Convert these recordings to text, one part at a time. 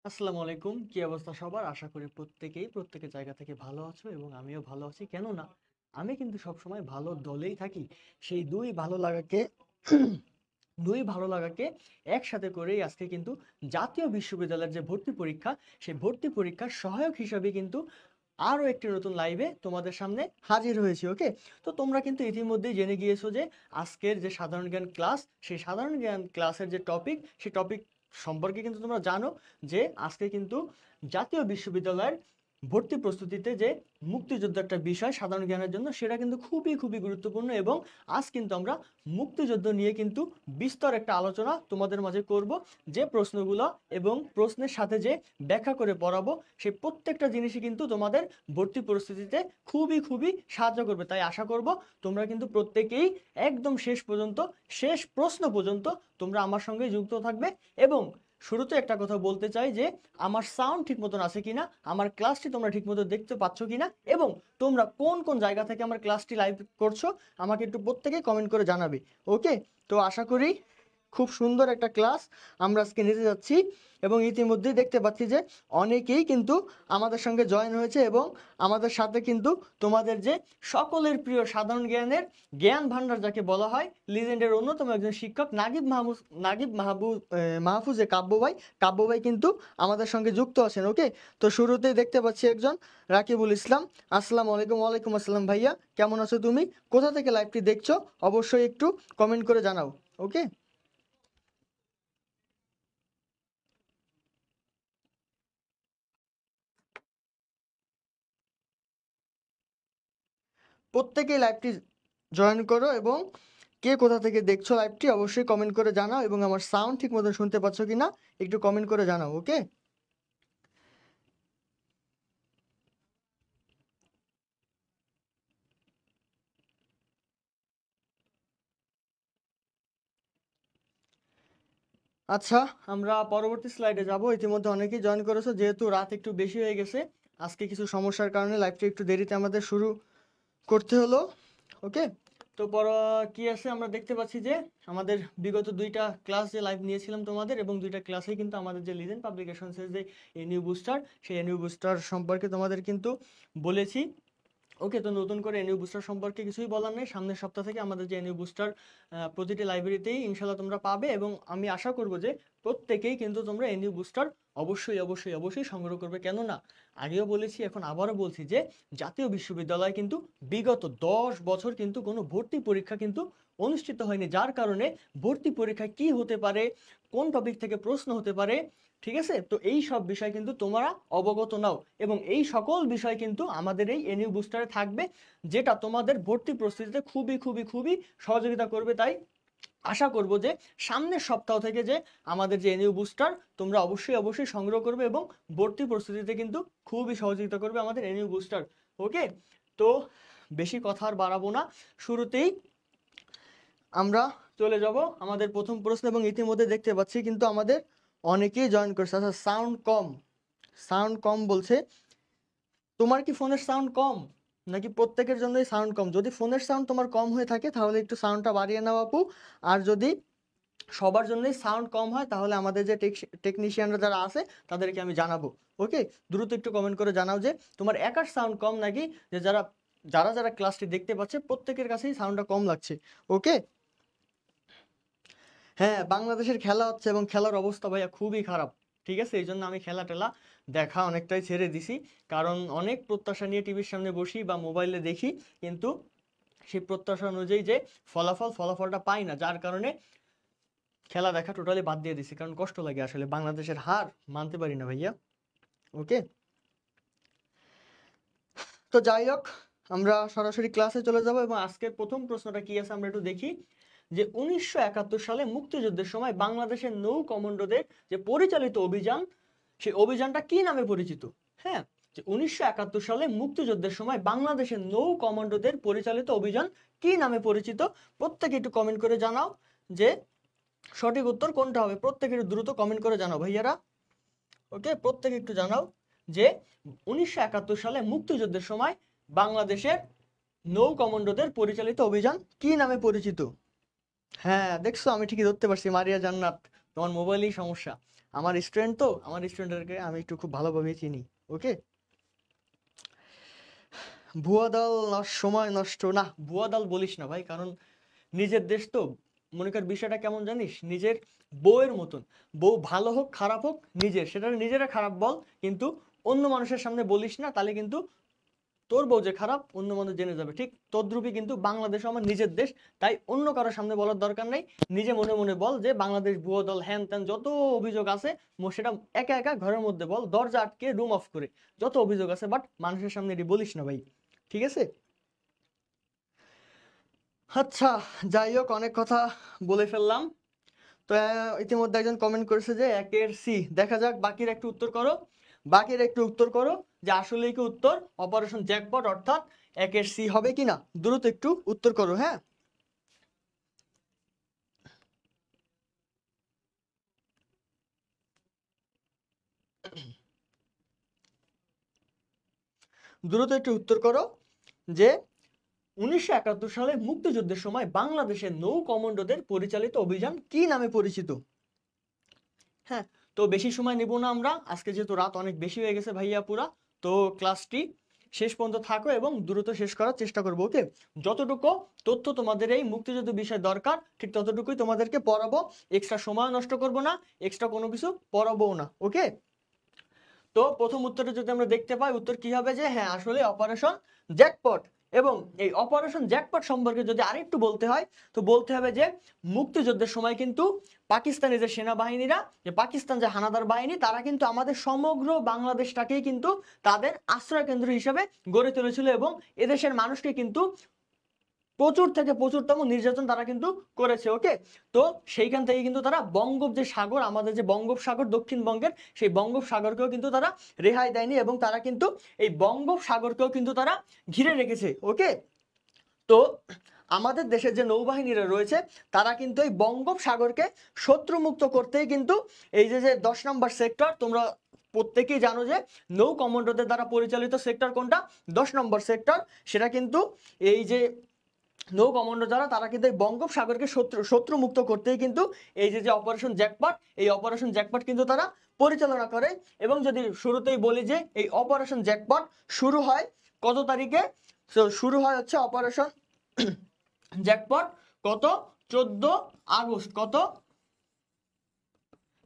আসসালামু আলাইকুম। কি অবস্থা সবার? আশা করি প্রত্যেকেই প্রত্যেকের জায়গা থেকে ভালো আছো এবং আমিও ভালো আছি। কেননা আমি কিন্তু সবসময় ভালো দলেই থাকি। সেই ২ ভালো লাগাকে ২ ভালো লাগাকে একসাথে করেই আজকে কিন্তু জাতীয় বিশ্ববিদ্যালয়ের যে ভর্তি পরীক্ষা, সেই ভর্তি পরীক্ষার সহায়ক হিসাবে কিন্তু আরো একটি নতুন লাইভে তোমাদের সামনে হাজির হয়েছি। ওকে? তো তোমরা কিন্তু ইতিমধ্যেই জেনে গিয়েছো যে আজকের যে সাধারণ জ্ঞান ক্লাস, সেই সাধারণ জ্ঞান ক্লাসের যে টপিক, সেই টপিক সম্পর্কে কিন্তু তোমরা জানো যে আজকে কিন্তু জাতীয় বিশ্ববিদ্যালয়ের ভর্তি প্রস্তুতিতে যে মুক্তিযুদ্ধ একটা বিষয় সাধারণ জ্ঞানের জন্য, সেটা কিন্তু খুবই গুরুত্বপূর্ণ। এবং আজ কিন্তু আমরা মুক্তিযুদ্ধ নিয়ে কিন্তু বিস্তর একটা আলোচনা তোমাদের মাঝে করব। যে প্রশ্নগুলো এবং প্রশ্নের সাথে যে ব্যাখ্যা করে পড়াবো, সেই প্রত্যেকটা জিনিসই কিন্তু তোমাদের ভর্তি পরিস্থিতিতে খুবই সাহায্য করবে। তাই আশা করব তোমরা কিন্তু প্রত্যেকেই একদম শেষ পর্যন্ত, শেষ প্রশ্ন পর্যন্ত তোমরা আমার সঙ্গে যুক্ত থাকবে। এবং শুরুতে একটা কথা বলতে চাই যে আমার সাউন্ড ঠিক মতন আছে কিনা, আমার ক্লাসটি তোমরা ঠিক মতো দেখতে পাচ্ছ কিনা, এবং তোমরা কোন কোন জায়গা থেকে আমার ক্লাসটি লাইভ করছো আমাকে একটু প্রত্যেকে কমেন্ট করে জানাবে। ওকে? তো আশা করি খুব সুন্দর একটা ক্লাস আমরা আজকে নিতে যাচ্ছি। এবং ইতিমধ্যেই দেখতে পাচ্ছি যে অনেকেই কিন্তু আমাদের সঙ্গে জয়েন হয়েছে এবং আমাদের সাথে কিন্তু তোমাদের যে সকলের প্রিয় সাধারণ জ্ঞানের জ্ঞান ভান্ডার যাকে বলা হয়, লিজেন্ডের অন্যতম একজন শিক্ষক মাহফুজে কাব্য ভাই কিন্তু আমাদের সঙ্গে যুক্ত আছেন। ওকে? তো শুরুতেই দেখতে পাচ্ছি একজন রাকিবুল ইসলাম। আসসালামু আলাইকুম। ওয়ালাইকুম আসসালাম ভাইয়া, কেমন আছো তুমি? কোথা থেকে লাইভটি দেখছো অবশ্যই একটু কমেন্ট করে জানাও। ওকে? প্রত্যেকেই লাইভটি জয়েন করো এবং কে কোথা থেকে দেখছো লাইভটি অবশ্যই কমেন্ট করে জানাও, এবং আমার সাউন্ড ঠিক মতো শুনতে পাচ্ছ কিনা একটু কমেন্ট করে জানাও। ওকে? আচ্ছা, আমরা পরবর্তী স্লাইডে যাব। ইতিমধ্যে অনেকেই জয়েন করেছো, যেহেতু রাত একটু বেশি হয়ে গেছে, আজকে কিছু সমস্যার কারণে লাইভটি একটু দেরিতে আমাদের শুরু করতে হলো। ওকে? তো কি আছে, আমরা দেখতে পাচ্ছি যে আমাদের বিগত 2টা ক্লাস যে লাইভ নিয়েছিলাম তোমাদের, এবং 2টা ক্লাসেই কিন্তু আমাদের যে লিজেন্ড পাবলিকেশনসের যে এনইউ বুস্টার, সেই এনইউ বুস্টার সম্পর্কে তোমাদের কিন্তু বলেছি। ওকে? তো নতুন করে এনইউ বুস্টার সম্পর্কে কিছুই বলার নেই। সামনের সপ্তাহ থেকে আমাদের যে এনইউ বুস্টার প্রতিটি লাইব্রেরিতেই ইনশাল্লাহ তোমরা পাবে, এবং আমি আশা করব যে প্রত্যেকেই কিন্তু তোমরা এনইউ বুস্টার অবশ্যই সংগ্রহ করবে। কেননা আগেও বলেছি, এখন আবারও বলছি যে জাতীয় বিশ্ববিদ্যালয় কিন্তু বিগত 10 বছর কিন্তু কোনো ভর্তি পরীক্ষা কিন্তু অনুষ্ঠিত হয়নি, যার কারণে ভর্তি পরীক্ষায় কি হতে পারে, কোন টপিক থেকে প্রশ্ন হতে পারে, ঠিক আছে, তো এই সব বিষয় কিন্তু তোমরা অবগত নাও, এবং এই সকল বিষয় কিন্তু আমাদের এই এনইউ বুস্টারে থাকবে, যেটা তোমাদের ভর্তি প্রস্তুতিতে খুবই সহযোগিতা করবে। তাই আশা করব যে সামনের সপ্তাহ থেকে যে আমাদের যে এনইউ বুস্টার তোমরা অবশ্যই সংগ্রহ করবে, এবং ভর্তি প্রস্তুতিতে কিন্তু খুবই সহযোগিতা করবে আমাদের এনইউ বুস্টার। ওকে? তো বেশি কথা আর বাড়াবো না, শুরুতেই আমরা চলে যাব আমাদের প্রথম প্রশ্ন। এবং ইতিমধ্যে দেখতে পাচ্ছি কিন্তু আমাদের অনেকেই জয়েন করছে। আচ্ছা, সাউন্ড কম বলছে। তোমার কি ফোনের সাউন্ড কম, নাকি প্রত্যেকের জন্যই সাউন্ড কম? যদি ফোনের সাউন্ড তোমার কম হয়ে থাকে তাহলে একটু সাউন্ডটা বাড়িয়ে নাও আপু। আর যদি সবার জন্যই সাউন্ড কম হয় তাহলে আমাদের যে টেকনিশিয়ানরা যারা আছে তাদেরকে আমি জানাবো। ওকে? দ্রুত একটু কমেন্ট করে জানাও যে তোমার একার সাউন্ড কম, নাকি যে যারা ক্লাসটি দেখতে পাচ্ছে প্রত্যেকের কাছেই সাউন্ডটা কম লাগছে। ওকে? হ্যাঁ, বাংলাদেশের খেলা হচ্ছে এবং খেলার অবস্থা ভাইয়া খুবই খারাপ। ঠিক আছে? এই জন্য আমি খেলা টেলা দেখা অনেকটাই ছেড়ে দিছি। কারণ অনেক প্রত্যাশা নিয়ে টিভির সামনে বসি বা মোবাইলে দেখি, কিন্তু সেই প্রত্যাশা অনুযায়ী যে ফলাফলটা পাই না, যার কারণে খেলা দেখা টোটালি বাদ দিয়ে দিছি। কারণ কষ্ট লাগে, আসলে বাংলাদেশের হার মানতে পারি না ভাইয়া। ওকে? তো যাই হোক, আমরা সরাসরি ক্লাসে চলে যাব, এবং আজকের প্রথম প্রশ্নটা কি আছে আমরা একটু দেখি। যে 1971 সালে মুক্তিযুদ্ধের সময় বাংলাদেশের নৌ কমান্ডোদের যে পরিচালিত অভিযান, সেই অভিযানটা কি নামে পরিচিত? হ্যাঁ, যে 1971 সালে মুক্তিযুদ্ধের সময় বাংলাদেশের নৌ কমান্ডোদের পরিচালিত অভিযান কি নামে পরিচিত? প্রত্যেকে একটু কমেন্ট করে জানাও যে সঠিক উত্তর কোনটা হবে। প্রত্যেকে একটু দ্রুত কমেন্ট করে জানাও ভাইয়ারা। ওকে? প্রত্যেকে একটু জানাও যে 1971 সালে মুক্তিযুদ্ধের সময় বাংলাদেশের নৌ কমান্ডোদের পরিচালিত অভিযান কি নামে পরিচিত? হ্যাঁ, দেখছো, আমি ঠিকই ধরতে পারছি, মারিয়া জান্নাত। তোমার মোবাইলেই সমস্যা। আমার স্টুডেন্ট তো, আমার স্টুডেন্টদেরকে আমি একটু খুব ভালোভাবে চিনি। ওকে, ভুয়া দল সময় নষ্ট না, ভুয়া দল বলিস না ভাই, কারণ নিজের দেশ তো। মনে কর বিষয়টা কেমন জানিস, নিজের বউয়ের মতন। বউ ভালো হোক খারাপ হোক নিজের, সেটা নিজেরা খারাপ বল, কিন্তু অন্য মানুষের সামনে বলিস না, তাহলে কিন্তু তোর বউ যে খারাপ অন্য মানুষ জেনে যাবে। ঠিক তদ্রুপই কিন্তু বাংলাদেশ আমার নিজের দেশ, তাই অন্য কারোর সামনে বলার দরকার নেই। নিজে মনে মনে বল যে বাংলাদেশ ভুয়া দল, হ্যান ত্যান যত অভিযোগ আছে সেটা একা একা ঘরের মধ্যে বল, দরজা আটকে রুম অফ করে, যত অভিযোগ আছে, বাট মানুষের সামনে এটি বলিস না ভাই, ঠিক আছে? আচ্ছা, যাই হোক, অনেক কথা বলে ফেললাম। তো ইতিমধ্যে একজন কমেন্ট করেছে যে 1-এর সি, দেখা যাক, বাকির একটু উত্তর করো, বাকির একটু উত্তর করো যে আসলেই কি উত্তর অপারেশন জ্যাকপট অর্থাৎ 1-এর সি হবে কিনা, দ্রুত একটু উত্তর করো। হ্যাঁ, দ্রুত একটু উত্তর করো যে 1971 সালে মুক্তিযুদ্ধের সময় বাংলাদেশের নৌ কমান্ডোদের পরিচালিত অভিযান কি নামে পরিচিত? হ্যাঁ, তো বেশি সময় নেব না আমরা আজকে, যেহেতু রাত অনেক বেশি হয়ে গেছে ভাইয়া পুরা। তো ক্লাসটি শেষ পর্যন্ত থাকো এবং দ্রুত শেষ করার চেষ্টা করবো। ওকে, যতটুকু তথ্য তোমাদের এই মুক্তিযুদ্ধ বিষয় দরকার ঠিক ততটুকুই তোমাদেরকে পড়াবো, এক্সট্রা সময় নষ্ট করব না, এক্সট্রা কোনো কিছু পড়াবো না। ওকে, তো প্রথম উত্তরে যদি আমরা দেখতে পাই, উত্তর কি হবে যে হ্যাঁ, আসলে অপারেশন জ্যাকপট। এবং এই অপারেশন জ্যাকপট সম্পর্কে যদি আরেকটু বলতে হয়, তো বলতে হবে যে মুক্তিযুদ্ধের সময় কিন্তু পাকিস্তানি যে সেনাবাহিনীরা, যে পাকিস্তান যে হানাদার বাহিনী, তারা কিন্তু আমাদের সমগ্র বাংলাদেশটাকেই কিন্তু তাদের আশ্রয় কেন্দ্র হিসেবে গড়ে তুলেছিল এবং এদেশের মানুষকে কিন্তু প্রচুর থেকে প্রচুরতম নির্যাতন তারা কিন্তু করেছে। ওকে, তো সেইখান থেকে কিন্তু তারা বঙ্গোপ যে সাগর, আমাদের যে বঙ্গোপসাগর দক্ষিণবঙ্গের, সেই বঙ্গোপসাগরকেও কিন্তু তারা রেহাই দেয়নি এবং তারা কিন্তু এই বঙ্গোপসাগরকেও কিন্তু তারা ঘিরে রেখেছে। ওকে, তো আমাদের দেশের যে নৌবাহিনীরা রয়েছে তারা কিন্তু এই বঙ্গোপসাগরকে শত্রুমুক্ত করতেই কিন্তু এই যে 10 নম্বর সেক্টর, তোমরা প্রত্যেকেই জানো যে নৌ কমান্ডোদের দ্বারা পরিচালিত সেক্টর কোনটা, 10 নম্বর সেক্টর। সেটা কিন্তু এই যে নৌ কমান্ডো যারা, তারা কিন্তু এই বঙ্গোপসাগরকে শত্রু মুক্ত করতেই কিন্তু এই যে অপারেশন জ্যাকপট, এই অপারেশন জ্যাকপট কিন্তু তারা পরিচালনা করে। এবং যদি শুরুতেই বলি যে এই অপারেশন জ্যাকপট শুরু হয় কত তারিখে, শুরু হয় হচ্ছে অপারেশন জ্যাকপট কত, 14 আগস্ট, কত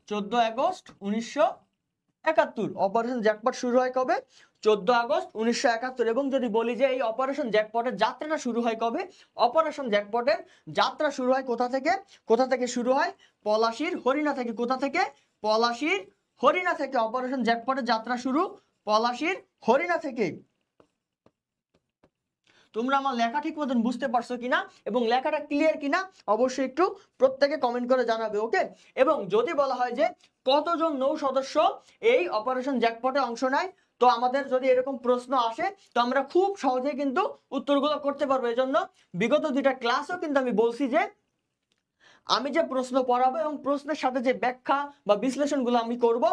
14 আগস্ট 1971। অপারেশন জ্যাকপট শুরু হয় কবে, 14 আগস্ট 1971। এবং যদি বলি যে এই অপারেশন জ্যাকপটের যাত্রাটা শুরু হয় কবে, অপারেশন জ্যাকপটের যাত্রা শুরু হয় কোথা থেকে, কোথা থেকে শুরু হয়, পলাশীর হরিণা থেকে। কোথা থেকে, পলাশীর হরিণা থেকে। অপারেশন জ্যাকপটের যাত্রা শুরু পলাশীর হরিণা থেকে। তোমরা আমার লেখা ঠিক মতন বুঝতে পারছো কিনা এবং লেখাটা ক্লিয়ার কিনা অবশ্যই একটু প্রত্যেকে কমেন্ট করে জানাবে। ওকে, এবং যদি বলা হয় যে কতজন নৌ সদস্য এই অপারেশন জ্যাকপটে অংশ নেয়, তো আমাদের যদি এরকম প্রশ্ন আসে তো আমরা খুব সহজে কিন্তু উত্তরগুলো করতে পারবো। এই জন্য বিগত 2টা ক্লাসও কিন্তু আমি বলছি যে আমি যে প্রশ্ন পড়াবো এবং প্রশ্নের সাথে যে ব্যাখ্যা বা বিশ্লেষণগুলো আমি করব,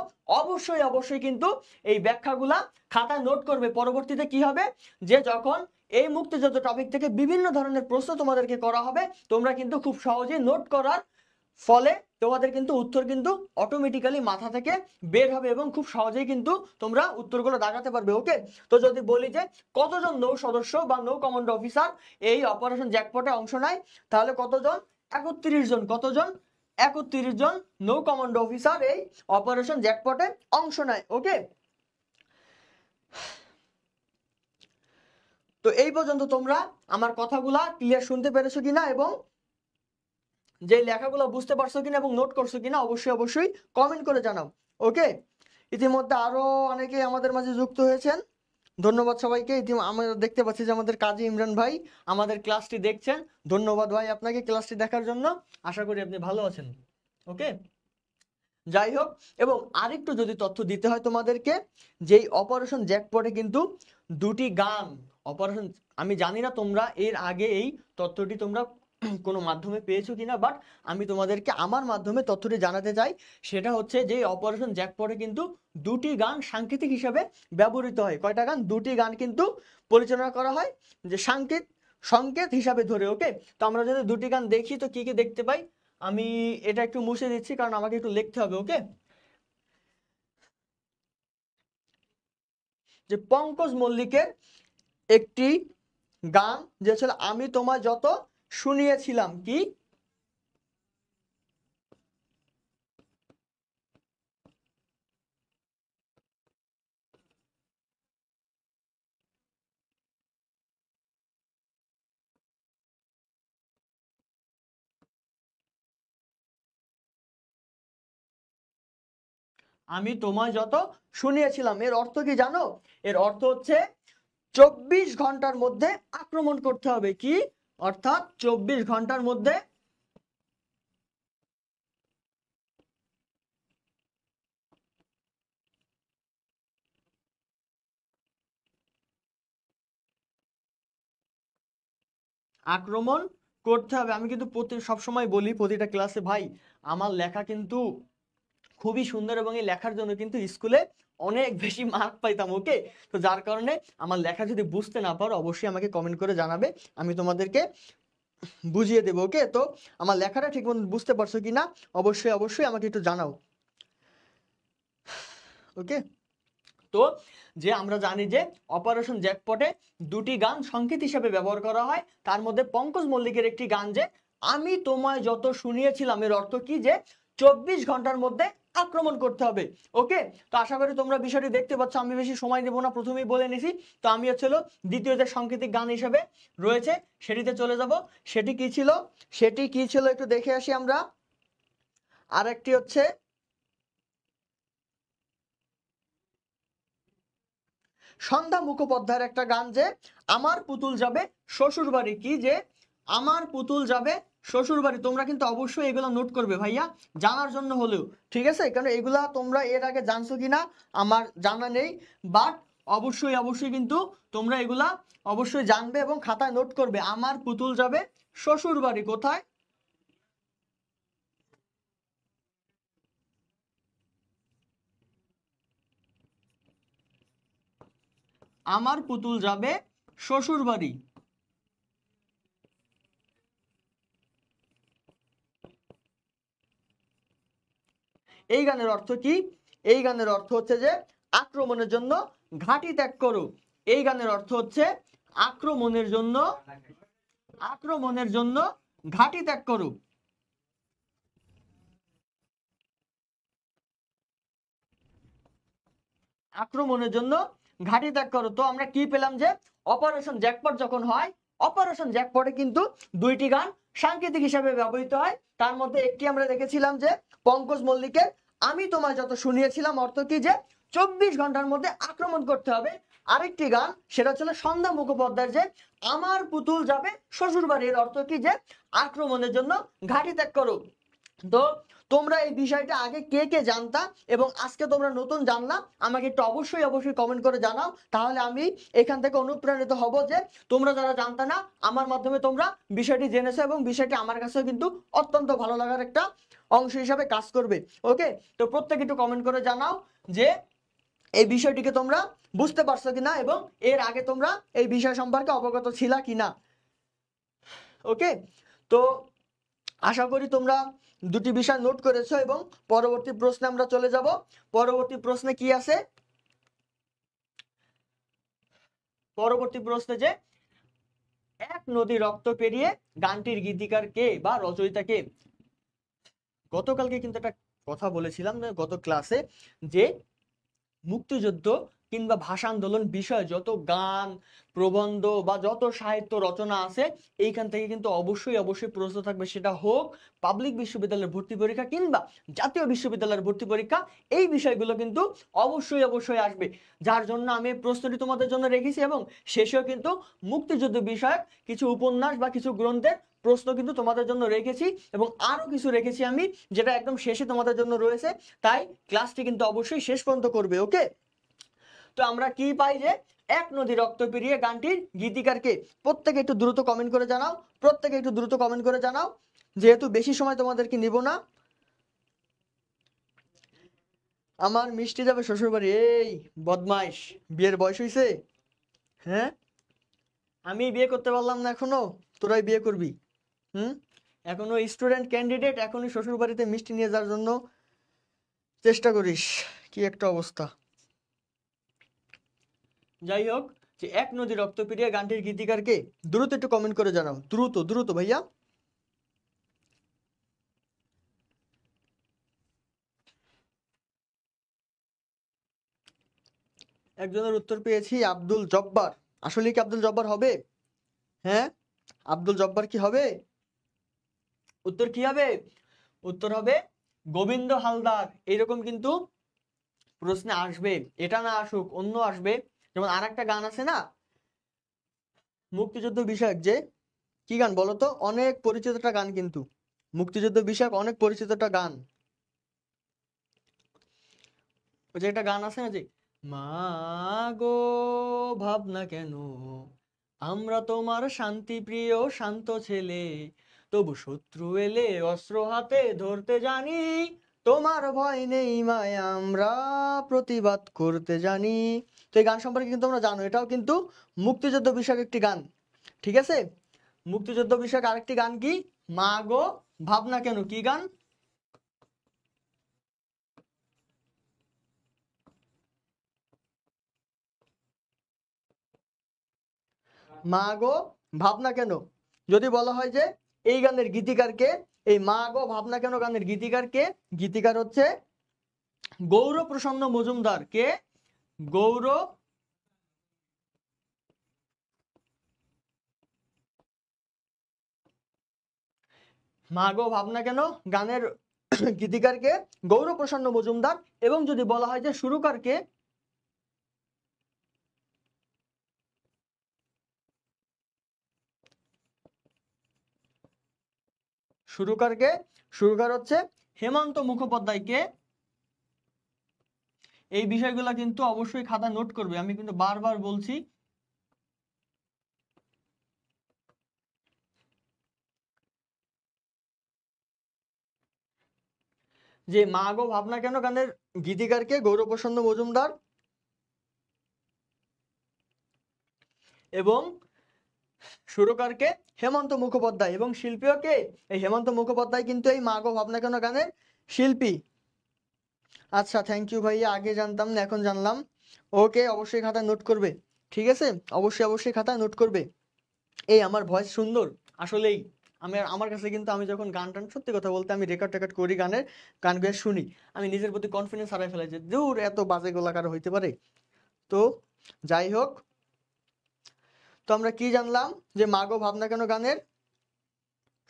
অবশ্যই অবশ্যই কিন্তু এই ব্যাখ্যাগুলা খাতায় নোট করবে। পরবর্তীতে কি হবে যে যখন এই মুক্তিযুদ্ধ টপিক থেকে বিভিন্ন ধরনের প্রশ্ন তোমাদেরকে করা হবে, তোমরা কিন্তু খুব সহজে নোট করার ফলে তোমাদের কিন্তু উত্তর কিন্তু অটোমেটিক্যালি মাথা থেকে বের হবে এবং খুব সহজেই কিন্তু তোমরা উত্তরগুলো দাগাতে পারবে। ওকে, তো যদি বলি যে কতজন নৌ সদস্য বা নৌ কমান্ডো অফিসার এই অপারেশন জ্যাকপটে অংশ নেয়, তাহলে কতজন, 31 জন। কতজন, 31 জন নৌ কমান্ডো অফিসার এই অপারেশন জ্যাকপটে অংশ নেয়। ওকে, তো এই পর্যন্ত তোমরা আমার কথাগুলা ক্লিয়ার শুনতে পেরেছো কিনা এবং যে লেখাগুলো বুঝতে পারছো কিনা এবং নোট করছো কিনা অবশ্যই অবশ্যই কমেন্ট করে জানাও। ওকে, ইতিমধ্যে আরো অনেকে আমাদের মাঝে যুক্ত হয়েছেন, ধন্যবাদ সবাইকে। আমরা দেখতে পাচ্ছি যে আমাদের কাজী ইমরান ভাই আমাদের ক্লাসটি দেখছেন, ধন্যবাদ ভাই আপনাকে ক্লাসটি দেখার জন্য, আশা করি আপনি ভালো আছেন। ওকে, যাই হোক, এবং আরেকটু যদি তথ্য দিতে হয় তোমাদেরকে, যেই অপারেশন জ্যাকপটে কিন্তু 2টি গান অপারেশন, আমি জানি না তোমরা এর আগে এই তথ্যটি তোমরা কোনো মাধ্যমে পেয়েছো কিনা, বাট আমি তোমাদেরকে আমার মাধ্যমে তথ্যটি জানাতে চাই। সেটা হচ্ছে যে অপারেশন জ্যাকপটে কিন্তু 2টি গান সাংকেতিক হিসাবে ব্যবহৃত হয়। কয়টা গান, 2টি গান কিন্তু পরিচালনা করা হয় যে সংকেত হিসাবে ধরে। ওকে, তো আমরা যদি 2টি গান দেখি তো কি কি দেখতে পাই, আমি এটা একটু মুছে দিচ্ছি কারণ আমাকে একটু লিখতে হবে। ওকে, যে পঙ্কজ মল্লিকের একটি গান যে ছিল আমি তোমায় যত শুনিয়েছিলাম, কি? আমি তোমায় যত শুনিয়েছিলাম এর অর্থ কি জানো? এর অর্থ হচ্ছে 24 ঘন্টার মধ্যে আক্রমণ করতে হবে, কি? অর্থাৎ 24 ঘন্টার মধ্যে আক্রমণ করতে হবে। আমি কিন্তু সবসময় বলি প্রতিটা ক্লাসে, ভাই আমার লেখা কিন্তু খুবই সুন্দর এবং এই লেখার জন্য কিন্তু স্কুলে অনেক বেশি মার্ক পাইতাম। ওকে, তো যার কারণে আমার লেখা যদি বুঝতে না পারো অবশ্যই আমাকে কমেন্ট করে জানাবে, আমি তোমাদেরকে বুঝিয়ে দেবো। ওকে, তো আমার লেখাটা ঠিক মতো বুঝতে পারছো কি না অবশ্যই অবশ্যই আমাকে একটু জানাও। ওকে, তো যে আমরা জানি যে অপারেশন জ্যাকপটে দুটি গান সংকেত হিসেবে ব্যবহার করা হয়, তার মধ্যে পঙ্কজ মল্লিকের একটি গান যে আমি তোমায় যত শুনিয়েছিলাম এর অর্থ কি? যে 24 ঘন্টার মধ্যে আক্রমণ করতে হবে। ওকে, তো আশা করি তোমরা বিষয়টি দেখতে পাচ্ছ, আমি বেশি সময় দেবো না, প্রথমেই বলে নিছি। তো আমি হচ্ছিল দ্বিতীয় যে সাংকেতিক গান হিসেবে রয়েছে সেটিতে চলে যাব। সেটি কি ছিল? সেটি কি ছিল একটু দেখে আসি আমরা। আরেকটি হচ্ছে সন্ধ্যা মুখোপাধ্যায়ের একটা গান যে আমার পুতুল যাবে শ্বশুর বাড়ি, কি? যে আমার পুতুল যাবে শ্বশুর বাড়ি। তোমরা কিন্তু অবশ্যই এগুলো নোট করবে ভাইয়া, জানার জন্য হলেও, ঠিক আছে? কারণ এগুলা তোমরা এর আগে জানছো কিনা আমার জানা নেই, বাট অবশ্যই অবশ্যই কিন্তু তোমরা এগুলা অবশ্যই জানবে এবং খাতায় নোট করবে। আমার পুতুল যাবে শ্বশুর বাড়ি কোথায়? আমার পুতুল যাবে শ্বশুর বাড়ি। এই গানের অর্থ কি? এই গানের অর্থ হচ্ছে যে আক্রমণের জন্য ঘাঁটি ত্যাগ করো। এই গানের অর্থ হচ্ছে আক্রমণের জন্য ঘাঁটি ত্যাগ করো। আক্রমণের জন্য ঘাঁটি ত্যাগ করো। তো আমরা কি পেলাম? যে অপারেশন জ্যাকপট যখন হয়, অপারেশন জ্যাকপটে কিন্তু দুইটি গান সাংকেতিক হিসাবে ব্যবহৃত হয়। তার মধ্যে একটি আমরা দেখেছিলাম যে পঙ্কজ মল্লিকের আমি তোমায় যত শুনিয়েছিলাম, অর্থ কি? যে 24 ঘন্টার মধ্যে আক্রমণ করতে হবে। আরেকটি গান সেটা ছিল সন্ধ্যা মুখোপাধ্যায়ের যে আমার পুতুল যাবে শ্বশুর বাড়ি, এর অর্থ কি? যে আক্রমণের জন্য ঘাঁটি ত্যাগ করো। তো তোমরা এই বিষয়টা আগে কে কে জানতা এবং আজকে তোমরা নতুন জানলা, আমাকে একটু অবশ্যই অবশ্যই কমেন্ট করে জানাও, তাহলে আমি এখান থেকে অনুপ্রাণিত হব যে তোমরা যারা জানতা না আমার মাধ্যমে তোমরা বিষয়টি জেনেছো এবং বিষয়টি আমার কাছেও কিন্তু অত্যন্ত ভালো লাগার একটা অংশ হিসাবে কাজ করবে। ওকে, তো প্রত্যেকে একটু কমেন্ট করে জানাও যে এই বিষয়টিকে তোমরা বুঝতে পারছো কিনা এবং এর আগে তোমরা এই বিষয় সম্পর্কে অবগত ছিলা কিনা। ওকে, তো আশা করি তোমরা দুটি বিষয় নোট করেছো এবং পরবর্তী প্রশ্নে আমরা চলে যাব। পরবর্তী প্রশ্নে কি আছে? পরবর্তী প্রশ্নে যে এক নদী রক্ত পেরিয়ে গানটির গীতিকার কে বা রচয়িতা কে? গতকালকে কিন্তু একটা কথা বলেছিলাম গত ক্লাসে যে মুক্তিযুদ্ধ কিংবা ভাষা আন্দোলন বিষয়ে যত গান, প্রবন্ধ বা যত সাহিত্য রচনা আছে এইখান থেকে কিন্তু অবশ্যই অবশ্যই প্রশ্ন থাকবে, সেটা হোক পাবলিক বিশ্ববিদ্যালয়ের ভর্তি পরীক্ষা কিংবা জাতীয় বিশ্ববিদ্যালয়ের ভর্তি পরীক্ষা, এই বিষয়গুলো কিন্তু অবশ্যই অবশ্যই আসবে। যার জন্য আমি এই প্রশ্নটি তোমাদের জন্য রেখেছি এবং শেষেও কিন্তু মুক্তিযুদ্ধ বিষয়ক কিছু উপন্যাস বা কিছু গ্রন্থের প্রশ্ন কিন্তু তোমাদের জন্য রেখেছি এবং আরো কিছু রেখেছি আমি, যেটা একদম শেষে তোমাদের জন্য রয়েছে। তাই ক্লাসটি কিন্তু অবশ্যই শেষ পর্যন্ত করবে। ওকে, তো আমরা কি পাই? যে এক নদী রক্ত পেরিয়ে গানটির গীতিকারকে? প্রত্যেকে একটু দ্রুত কমেন্ট করে জানাও, প্রত্যেকে একটু দ্রুত কমেন্ট করে জানাও, যেহেতু বেশি সময় তোমাদেরকে নিব না। আমার মিষ্টি যাবে শ্বশুর বাড়ি। এই বদমাইশ, বিয়ের বয়স হয়েছে? হ্যাঁ, আমি বিয়ে করতে পারলাম না এখনো, তোরাই বিয়ে করবি? হুম, এখনো স্টুডেন্ট ক্যান্ডিডেট, এখনই শ্বশুর বাড়িতে মিষ্টি নিয়ে যাওয়ার জন্য চেষ্টা করিস, কি একটা অবস্থা। যাই হোক, যে এক নদী রক্তপ্রিয়া গানটির গীতিকার কে? দ্রুত একটু কমেন্ট করে জানাও, দ্রুত দ্রুত ভাইয়া। একজনের উত্তর পেয়েছি, আব্দুল জব্বার। আসলে কি আব্দুল জব্বার হবে? হ্যাঁ, আব্দুল জব্বার কি হবে? উত্তর কি হবে? উত্তর হবে গোবিন্দ হালদার। এরকম কিন্তু প্রশ্নে আসবে, এটা না আসুক অন্য আসবে। যেমন আর একটা গান আছে না মুক্তিযুদ্ধ বিষয়ক, যে কি গান বলতো, অনেক পরিচিত একটা গান, কিন্তু মুক্তিযুদ্ধ বিষয়ক অনেক পরিচিত একটা গান। ওই যে একটা গান আছে না, যে মা গো ভাবনা কেন, আমরা তোমার শান্তি প্রিয় শান্ত ছেলে, তবু শত্রু এলে অস্ত্র হাতে ধরতে জানি, তোমার ভয় নেই মায়া আমরা প্রতিবাদ করতে জানি। তো এই গান সম্পর্কে কিন্তু তোমরা জানো, এটাও কিন্তু মুক্তিযুদ্ধ বিষয়ক একটি গান। ঠিক আছে, মুক্তিযুদ্ধ বিষয়ক আরেকটি গান কি, মা গো ভাবনা কেন, কি গান? মা গো ভাবনা কেন। যদি বলা হয় যে এই গানের গীতিকার কে, এই মা গো ভাবনা কেন গানের গীতিকার কে? গীতিকার হচ্ছে গৌরপ্রসন্ন মজুমদার। কে? গৌর মা গো ভাবনা কেন গানের গীতিকার কে? গৌরপ্রসন্ন মজুমদার। এবং যদি বলা হয় যে সুরকার কে, সুরকার কে? সুরকার হচ্ছে হেমন্ত মুখোপাধ্যায়। কে? এই বিষয়গুলো কিন্তু অবশ্যই খাতা নোট করবে, আমি কিন্তু বারবার বলছি। যে মা গো ভাবনা কেন গানের গীতিকার কে? গৌরপ্রসন্ন মজুমদার। এবং সুরকারকে হেমন্ত মুখোপাধ্যায়। এবং শিল্পীও কে? এই হেমন্ত মুখোপাধ্যায় কিন্তু এই মা গো ভাবনা কেন গানের শিল্পী। আচ্ছা, থ্যাংক ইউ ভাইয়া, আগে জানতাম না এখন জানলাম। ওকে, অবশ্যই খাতায় নোট করবে, ঠিক আছে, অবশ্যই অবশ্যই খাতায় নোট করবে। এই আমার ভয়েস সুন্দর আসলেই। আমার কাছে কিন্তু আমি যখন গান টান, সত্যি কথা বলতে আমি রেকর্ড টেকর্ড করি গানের, গানগুলো শুনি, আমি নিজের প্রতি কনফিডেন্স হারাই ফেলাই যে দূর এত বাজে গলা কারো হইতে পারে। তো যাই হোক, তো আমরা কি জানলাম, যে মা গো ভাবনা কেন গানের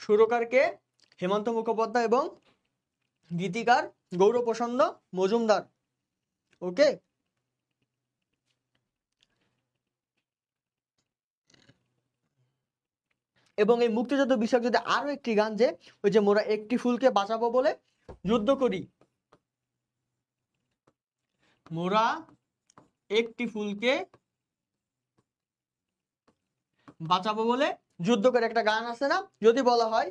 সুরকারকে হেমন্ত মুখোপাধ্যায় এবং গীতিকার গৌরপ্রসন্ন মজুমদার। ওকে, এবং এই মুক্তিযুদ্ধ বিষয়ক যদি আরো একটি গান, যে ওই যে মোরা একটি ফুলকে বাঁচাবো বলে যুদ্ধ করি, মোরা একটি ফুলকে বাঁচাবো বলে যুদ্ধ করে, একটা গান আছে না, যদি বলা হয়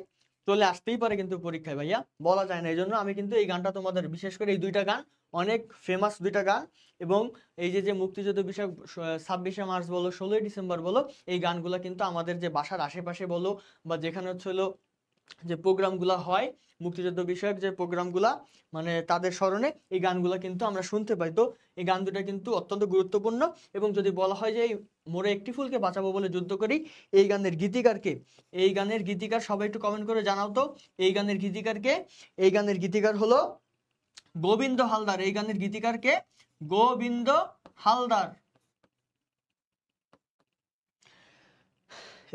চলে আসতেই পারে কিন্তু পরীক্ষায় ভাইয়া, বলা যায় না। এই জন্য আমি কিন্তু এই গানটা তোমাদের, বিশেষ করে এই দুইটা গান অনেক ফেমাস দুইটা গান। এবং এই যে যে মুক্তিযুদ্ধ বিষয়ক 26শে মার্চ বলো 16ই ডিসেম্বর বলো, এই গানগুলো কিন্তু আমাদের যে বাসার আশেপাশে বলো বা যেখানে হচ্ছে হলো যে প্রোগ্রামগুলো হয়, মুক্তিযুদ্ধ বিষয়ক যে প্রোগ্রামগুলা, মানে তাদের স্মরণে এই গানগুলো কিন্তু আমরা শুনতে পাই। তো এই গান দুটা কিন্তু অত্যন্ত গুরুত্বপূর্ণ। এবং যদি বলা হয় যে এই মোরে একটি ফুলকে বাঁচাবো বলে যুদ্ধ করি, এই গানের গীতিকার কে? এই গানের গীতিকার সবাই একটু কমেন্ট করে জানাও তো, এই গানের গীতিকার কে? এই গানের গীতিকার হলো গোবিন্দ হালদার। এই গানের গীতিকার কে? গোবিন্দ হালদার।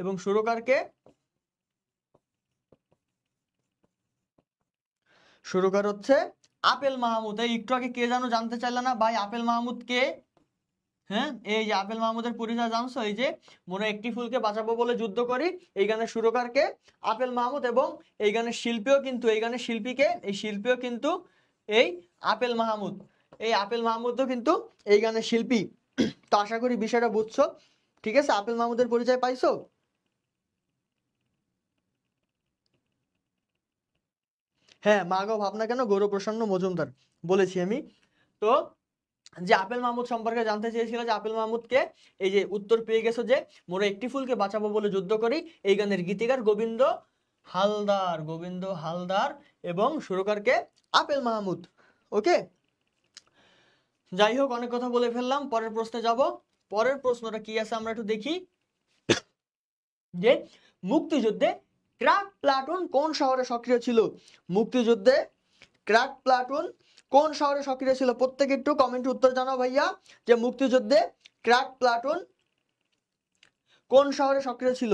এবং সুরকার কে? সুরকার হচ্ছে আপেল মাহমুদ। এই একটু আগে কে জানো জানতে চাইলে না ভাই, আপেল মাহমুদ কে? হ্যাঁ, এই যে আপেল মাহমুদের পরিচয় জানছো, এই যে মোরা একটি ফুলকে বাঁচাবো বলে যুদ্ধ করি, এই গানের সুরকার কে? আপেল মাহমুদ। এবং এই গানের শিল্পীও কিন্তু, এই গানের শিল্পীকে, এই শিল্পীও কিন্তু এই আপেল মাহমুদ। এই আপেল মাহমুদও কিন্তু এই গানের শিল্পী। তো আশা করি বিষয়টা বুঝছো, ঠিক আছে, আপেল মাহমুদের পরিচয় পাইছো। হ্যাঁ, মা গো ভাবনা কেন গৌরপ্রসন্ন মজুমদার বলেছি আমি। তো যে আপেল মাহমুদ সম্পর্কে জানতে চেয়েছিল, যে আপেল মাহমুদকে, এই যে উত্তর পেয়ে গেছো, যে মোরা একটি ফুলকে বাঁচাবো বলে যুদ্ধ করি, এই গানের গীতিকার গোবিন্দ হালদার, গোবিন্দ হালদার এবং সুরকারকে আপেল মাহমুদ। ওকে, যাই হোক অনেক কথা বলে ফেললাম, পরের প্রশ্নে যাব। পরের প্রশ্নটা কি আছে আমরা একটু দেখি, যে মুক্তিযুদ্ধে ক্রাক প্লাটুন কোন শহরে সক্রিয় ছিল? মুক্তিযুদ্ধে ক্রাক প্লাটুন কোন শহরে সক্রিয় ছিল? প্রত্যেকে একটু কমেন্টে উত্তর জানাও ভাইয়া, যে মুক্তিযুদ্ধে ক্রাক প্লাটুন কোন শহরে সক্রিয় ছিল?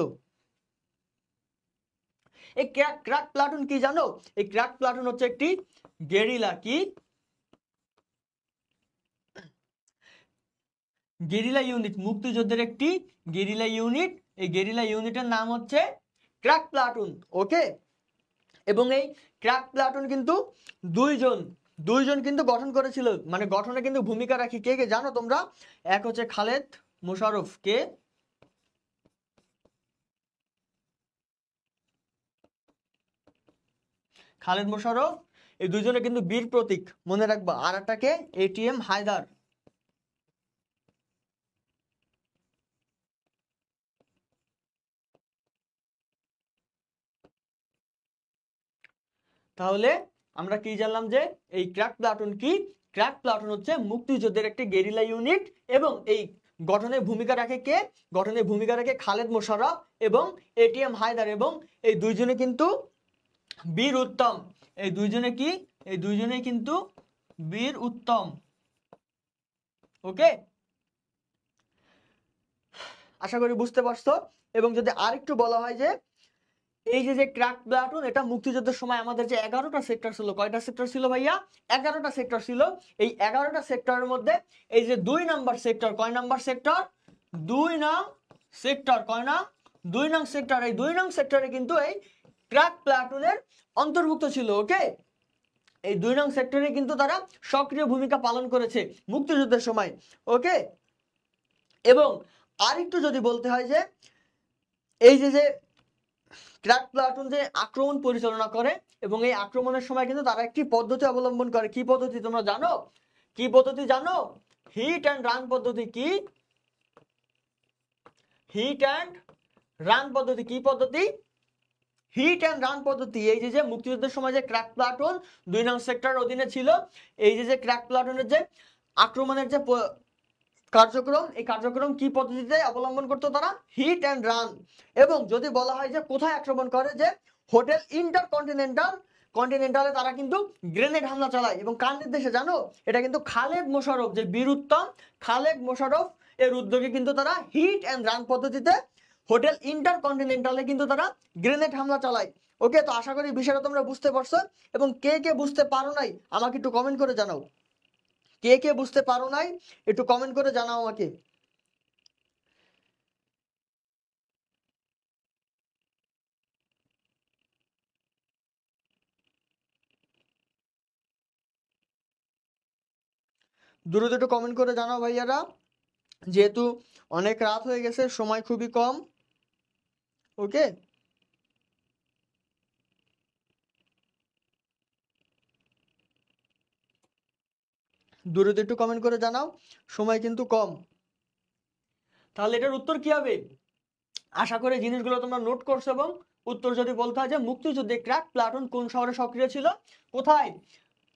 এই ক্রাক প্লাটুন কি জানো? এই ক্রাক প্লাটুন হচ্ছে একটি গেরিলা, কি গেরিলা ইউনিট, মুক্তিযুদ্ধের একটি গেরিলা ইউনিট। এই গেরিলা ইউনিটের নাম হচ্ছে ক্রাক প্লাটুন। ওকে, এবং এই ক্রাক প্লাটুন কিন্তু দুইজন কিন্তু গঠন করেছিল, মানে গঠনে কিন্তু ভূমিকা রাখি কে কে জানো তোমরা? এক হচ্ছে খালেদ মোশাররফ, কে? খালেদ মোশাররফ, এই দুইজনে কিন্তু বীর প্রতীক, মনে রাখবা। আর একটাকে এটিএম হায়দার। তাহলে আমরা কি জানলাম, যে এই ক্রাক প্লাটুন কি? ক্রাক প্লাটুন হচ্ছে মুক্তিযুদ্ধের একটি গেরিলা ইউনিট, এবং এই গঠনে ভূমিকা রাখে কে? গঠনে ভূমিকা রাখে খালেদ মোশাররফ এবং এটিএম হায়দার, এবং এই দুইজনে কিন্তু বীর উত্তম। এই দুইজনে কি? এই দুইজনে কিন্তু বীর উত্তম। ওকে, আশা করি বুঝতে পারছো। এবং যদি আরেকটু বলা হয়, যে এই যে ক্রাক প্লাটুন, এটা মুক্তিযুদ্ধের সময় আমাদের যে 11টা সেক্টর ছিল, কয়টা সেক্টর ছিল ভাইয়া? 11টা সেক্টর ছিল। এই 11টা সেক্টরের মধ্যে এই যে 2 নাম্বার সেক্টর, কয় নাম্বার সেক্টর? 2 নং সেক্টর। কয় নং? 2 নং সেক্টর। এই 2 নং সেক্টরে কিন্তু এই ক্রাক প্লাটুনের অন্তর্ভুক্ত ছিল। ওকে, এই 2 নং সেক্টরে কিন্তু তারা সক্রিয় ভূমিকা পালন করেছে মুক্তিযুদ্ধের সময়। ওকে, এবং আরেকটু যদি বলতে হয়, যে এই যে ক্রাক প্লাটুন যে আক্রমণ পরিচালনা করে, এবং এই আক্রমণের সময় কিন্তু তারা একটি পদ্ধতি অবলম্বন করে। কি পদ্ধতি তোমরা জানো? কি পদ্ধতি জানো? হিট অ্যান্ড রান পদ্ধতি। কি? হিট অ্যান্ড রান পদ্ধতি। কি পদ্ধতি? হিট অ্যান্ড রান পদ্ধতি। এই যে মুক্তিযুদ্ধের সময় যে ক্রাক প্লাটুন 2 নং সেক্টরের অধীনে ছিল, এই যে ক্রাক প্লাটুনের যে আক্রমণের যে কার্যক্রম, এই কার্যক্রম কি পদ্ধতিতে অবলম্বন করতো তারা? Hit and run. এবং যদি বলা হয় যে কোথায় আক্রমণ করে, যে হোটেল ইন্টারকন্টিনেন্টালে তারা কিন্তু গ্রেনেড হামলা চালায়, এবং কার নির্দেশে জানো? এটা কিন্তু খালেদ মোশাররফ, যে বীর উত্তম খালেদ মোশাররফ এর উদ্যোগে কিন্তু তারা হিট অ্যান্ড রান পদ্ধতিতে হোটেল ইন্টারকন্টিনেন্টালে কিন্তু তারা গ্রেনেড হামলা চালায়। ওকে, তো আশা করি বিষয়টা তোমরা বুঝতে পারছো। এবং কে কে বুঝতে পারো নাই আমাকে একটু কমেন্ট করে জানাও। কে কে বুঝতে পারো নাই একটু কমেন্ট করে জানাও আমাকে। দ্রুত একটু কমেন্ট করে জানাও ভাইয়ারা, যেহেতু অনেক রাত হয়ে গেছে, সময় খুবই কম। ওকে, দ্রুত একটু কমেন্ট করে জানাও, সময় কিন্তু কম। তাহলে এটার উত্তর কি হবে? আশা করি জিনিসগুলো তোমরা নোট করছো। এবং উত্তর যদি বলতে হয়, যে মুক্তিযুদ্ধে ক্রাক প্লাটুন কোন শহরে সক্রিয় ছিল? কোথায়?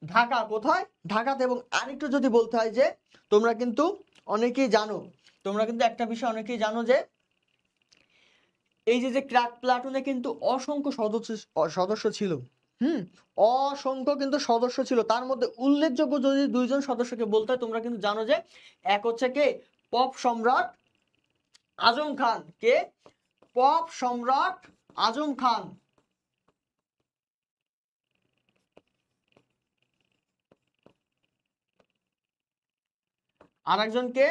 ঢাকা। কোথায়? ঢাকাতে। এবং আরেকটু যদি বলতে হয়, যে তোমরা কিন্তু অনেকেই জানো, তোমরা কিন্তু একটা বিষয় অনেকেই জানো, যে এই যে ক্রাক প্লাটুনে কিন্তু অসংখ্য সদস্য ছিল। অসংখ্য কিন্তু সদস্য ছিল। তার মধ্যে উল্লেখযোগ্য যদি 2 জন সদস্যকে বলতে হয়, তোমরা কিন্তু জানো, যে এক হচ্ছে কে? পপ সম্রাট আজম খান। কে? পপ সম্রাট আজম খান। আরেকজন কে?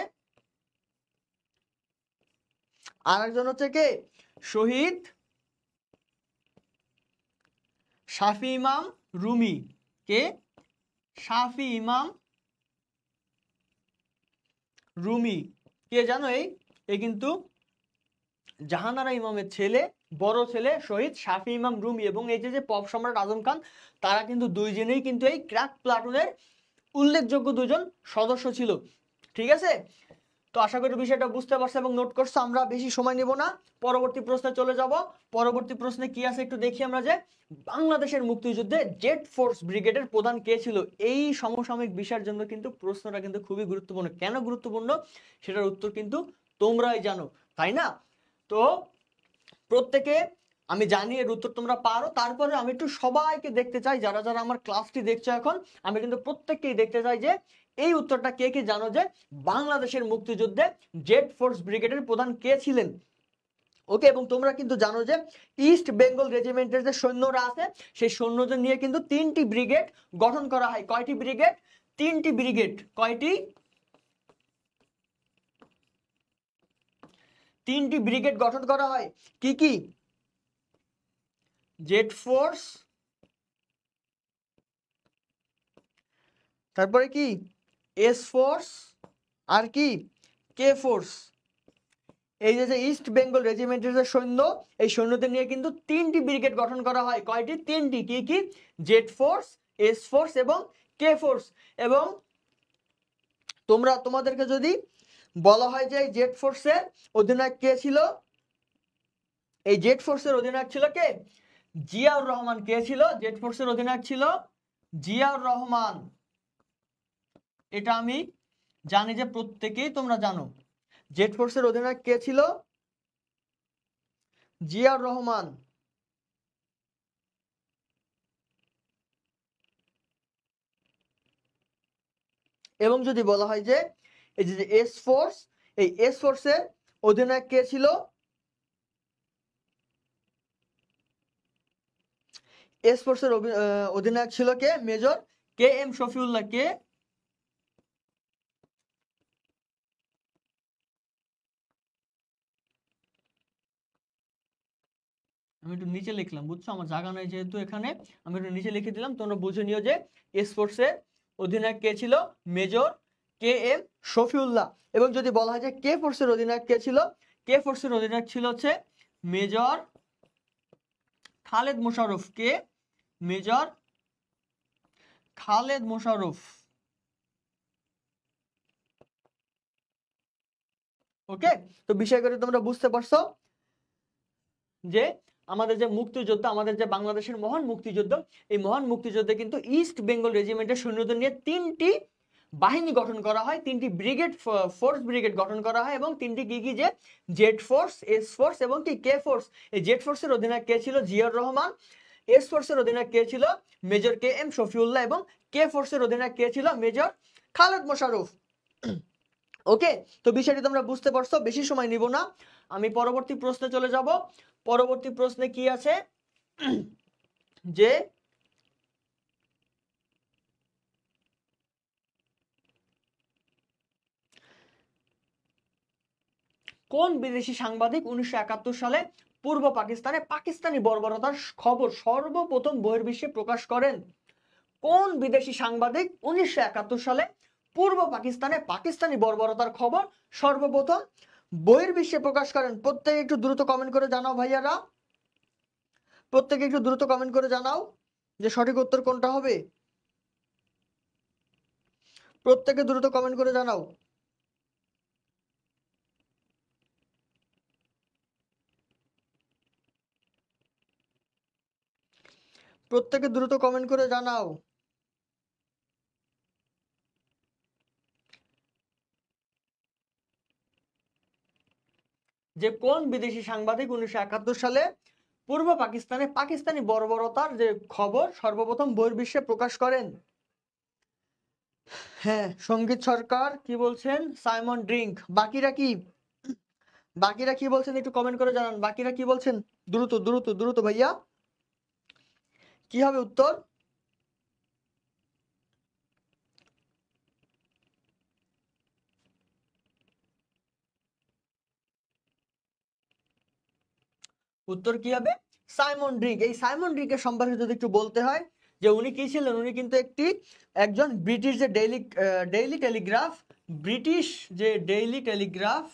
আরেকজন হচ্ছে কে? শহীদ শাফি ইমাম রুমি। কে? শাফি ইমাম রুমি। কে জানো? এই কিন্তু জাহানারা ইমামের ছেলে, বড় ছেলে শহীদ শাফি ইমাম রুমি। এবং এই যে পপ সম্রাট আজম খান, তারা কিন্তু দুইজনেই কিন্তু এই ক্রাক প্লাটুনের উল্লেখযোগ্য 2 জন সদস্য ছিল। ঠিক আছে, তো আশা করি বিষয়টা বুঝতে পারছো এবং নোট করছো। আমরা বেশি সময় নিব না, পরবর্তী প্রশ্নে চলে যাব। পরবর্তী প্রশ্নে কি আছে একটু দেখি আমরা, যে বাংলাদেশের মুক্তিযুদ্ধে জেড ফোর্স ব্রিগেডের প্রধান কে ছিল। এই সমসাময়িক বিষয়ের জন্য কিন্তু প্রশ্নটা কিন্তু খুবই গুরুত্বপূর্ণ। কেন গুরুত্বপূর্ণ সেটার উত্তর কিন্তু তোমরাই জানো, তাই না? তো প্রত্যেকে, আমি জানি এর উত্তর তোমরা পারো, তারপরে আমি একটু সবাইকে দেখতে চাই, যারা যারা আমার ক্লাসটি দেখছো এখন, আমি কিন্তু প্রত্যেককেই দেখতে চাই যে এই উত্তরটা কে কে জানো, যে বাংলাদেশের মুক্তিযুদ্ধে জেড ফোর্স ব্রিগেডের প্রধান কে ছিলেন। ওকে, এবং তোমরা কিন্তু জানো যে ইস্ট বেঙ্গল রেজিমেন্টের যে সৈন্যরা আছে, সেই সৈন্যদের নিয়ে কিন্তু 3টি ব্রিগেড গঠন করা হয়। কয়টি ব্রিগেড? 3টি ব্রিগেড। কয়টি? 3টি ব্রিগেড গঠন করা হয়। কি কি? জেড ফোর্স, তারপরে কি এস ফোর্স, আর কি কে ফোর্স। এই যে ইস্ট বেঙ্গল রেজিমেন্টের যে সৈন্য, এই সৈন্যদের নিয়ে কিন্তু 3টি ব্রিগেড গঠন করা হয়। কয়টি? 3টি। কি কি? জেড ফোর্স, এস ফোর্স এবং কে ফোর্স। এবং তোমাদেরকে যদি বলা হয় যে জেড ফোর্সের অধিনায়ক কে ছিল, এই জেড ফোর্সের অধিনায়ক ছিল কে? জিয়াউর রহমান। কে ছিল? জেড ফোর্সের অধিনায়ক ছিল জিয়াউর রহমান। এটা আমি জানি যে প্রত্যেকেই তোমরা জানো। জেড ফোর্সের অধিনায়ক কে ছিল? জিয়াউর রহমান। এবং যদি বলা হয় যে এই যে এস ফোর্স, এই এস ফোর্সের অধিনায়ক কে ছিল? এস ফোর্সের অধিনায়ক ছিল কে? Major K M Shafiullah. কে? আমি একটু নিচে লিখলাম, বুঝছো, আমার জায়গা নাই যেহেতু এখানে, আমি একটু নিচে লিখে দিলাম। তোমরা বুঝে নিও যে এস ফোর্সের অধিনায়ক কে ছিল? Major K M Shafiullah. এবং যদি বলা হয় যে কে ফোর্সের অধিনায়ক কে ছিল, কে ফোর্সের অধিনায়ক ছিল হচ্ছে মেজর খালেদ মোশাররফ। কে? মেজর খালেদ মোশাররফ। ওকে, তো বিষয় করে তোমরা বুঝতে পারছো যে আমাদের যে মুক্তিযুদ্ধ, আমাদের যে বাংলাদেশের মহান মুক্তিযুদ্ধ, এই মহান মুক্তিযুদ্ধে কিন্তু ইস্ট বেঙ্গল রেজিমেন্টের সৈন্যদের নিয়ে 3টি বাহিনী গঠন করা হয়, 3টি ব্রিগেড, ফোর্স ব্রিগেড গঠন করা হয়। এবং 3টি কি কি? যে জেড ফোর্স, এস ফোর্স এবং কি কে ফোর্স। এই জেড ফোর্সের অধিনায়ক কে ছিল? জিয়াউর রহমান। এস ফোর্সের অধিনায়ক কে ছিল? Major K M Shafiullah. এবং কে ফোর্সের অধিনায়ক কে ছিল? মেজর খালেদ মোশাররফ। ওকে, তো বিষয়টি তোমরা বুঝতে পারছো, বেশি সময় নিব না, আমি পরবর্তী প্রশ্নে চলে যাব। পরবর্তী প্রশ্নে কি আছে, যে কোন বিদেশি সাংবাদিক 1971 সালে পূর্ব পাকিস্তানে পাকিস্তানি বর্বরতার খবর সর্বপ্রথম বহির্বিশ্বে প্রকাশ করেন? কোন বিদেশি সাংবাদিক 1971 সালে পূর্ব পাকিস্তানে পাকিস্তানি বর্বরতার খবর সর্বপ্রথম বহির্বিশ্বে প্রকাশ করেন? প্রত্যেকে একটু দ্রুত কমেন্ট করে জানাও ভাইয়ারা, প্রত্যেকে একটু দ্রুত কমেন্ট করে জানাও যে সঠিক উত্তর কোনটা হবে। প্রত্যেকে দ্রুত কমেন্ট করে জানাও। প্রত্যেকে দ্রুত কমেন্ট করে জানাও। যে কোন বিদেশি সাংবাদিক 1971 সালে পূর্ব পাকিস্তানে পাকিস্তানি বর্বরতার যে খবর সর্বপ্রথম বহির্বিশ্বে প্রকাশ করেন? হ্যাঁ, সঙ্গীত সরকার কি বলছেন? Simon drink. বাকিরা কি? বাকিরা কি বলছেন একটু কমেন্ট করে জানান, বাকিরা কি বলছেন? দ্রুত দ্রুত দ্রুত ভাইয়া, কি হবে উত্তর? উত্তর কি হবে? Simon drink. এই সাইমন ড্রিঙ্কের সম্পর্কে যদি একটু বলতে হয়, যে উনি কি ছিলেন, উনি কিন্তু একজন ব্রিটিশ যে ডেইলি টেলিগ্রাফ, ব্রিটিশ যে ডেইলি টেলিগ্রাফ,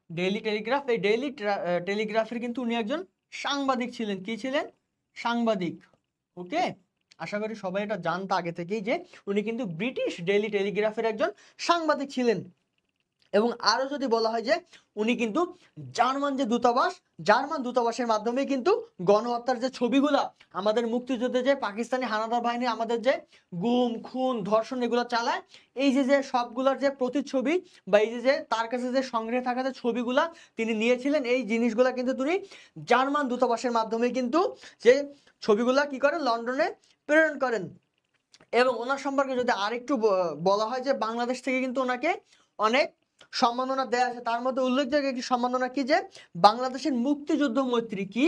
ডেইলি টেলিগ্রাফ, এই ডেইলি টেলিগ্রাফের কিন্তু উনি একজন সাংবাদিক ছিলেন। কি ছিলেন? সাংবাদিক। ওকে, আশা করি সবাই এটা জানতো আগে থেকেই যে উনি কিন্তু ব্রিটিশ ডেইলি টেলিগ্রাফের একজন সাংবাদিক ছিলেন। এবং আরো যদি বলা হয় যে উনি কিন্তু জার্মান যে দূতাবাস, জার্মান দূতাবাসের মাধ্যমে কিন্তু গণহত্যার যে ছবিগুলা আমাদের মুক্তিযুদ্ধে যে পাকিস্তানি হানাদার বাহিনী আমাদের যে গুম খুন ধর্ষণ এগুলো চালায়, এই যে যে সবগুলোর যে প্রতিচ্ছবি বা এই যে তার কাছে যে সংগ্রহে থাকা যে ছবিগুলা তিনি নিয়েছিলেন, এই জিনিসগুলা কিন্তু তিনি জার্মান দূতাবাসের মাধ্যমে কিন্তু যে ছবিগুলা কি করেন, লন্ডনে প্রেরণ করেন। এবং ওনার সম্পর্কে যদি আরেকটু বলা হয় যে বাংলাদেশ থেকে কিন্তু ওনাকে অনেক সম্মাননা দেয়া আছে। তার মধ্যে উল্লেখযোগ্য একটি সম্মাননা কি, যে বাংলাদেশের মুক্তিযুদ্ধ মৈত্রী। কি?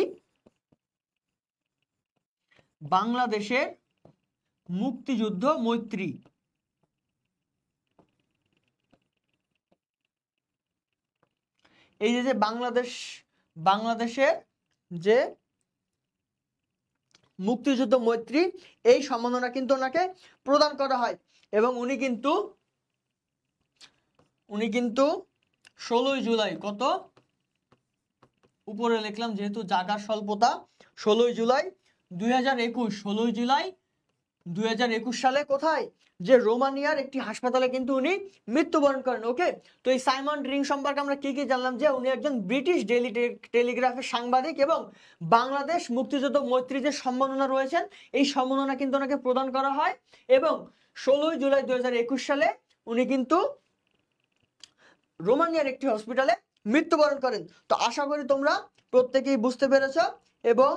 বাংলাদেশের মুক্তিযুদ্ধ মৈত্রী। এই যে বাংলাদেশের যে মুক্তিযুদ্ধ মৈত্রী, এই সম্মাননা কিন্তু ওনাকে প্রদান করা হয়। এবং উনি কিন্তু 16ই জুলাই, কত উপরে লিখলাম যেহেতু জায়গার স্বল্পতা, 16ই জুলাই 2021 সালে কোথায়, যে রোমানিয়ার একটি হাসপাতালে কিন্তু উনি মৃত্যুবরণ করেন। ওকে, তো এই সাইমন রিং সম্পর্কে আমরা কি কি জানলাম, যে উনি একজন ব্রিটিশ ডেইলি টেলিগ্রাফের সাংবাদিক এবং বাংলাদেশ মুক্তিযুদ্ধ মৈত্রী যে সম্মাননা রয়েছেন, এই সম্মাননা কিন্তু ওনাকে প্রদান করা হয়। এবং 16ই জুলাই 2021 সালে উনি কিন্তু রোমানিয়ার একটি হসপিটালে মৃত্যুবরণ করেন। তো আশা করি তোমরা প্রত্যেকেই বুঝতে পেরেছ। এবং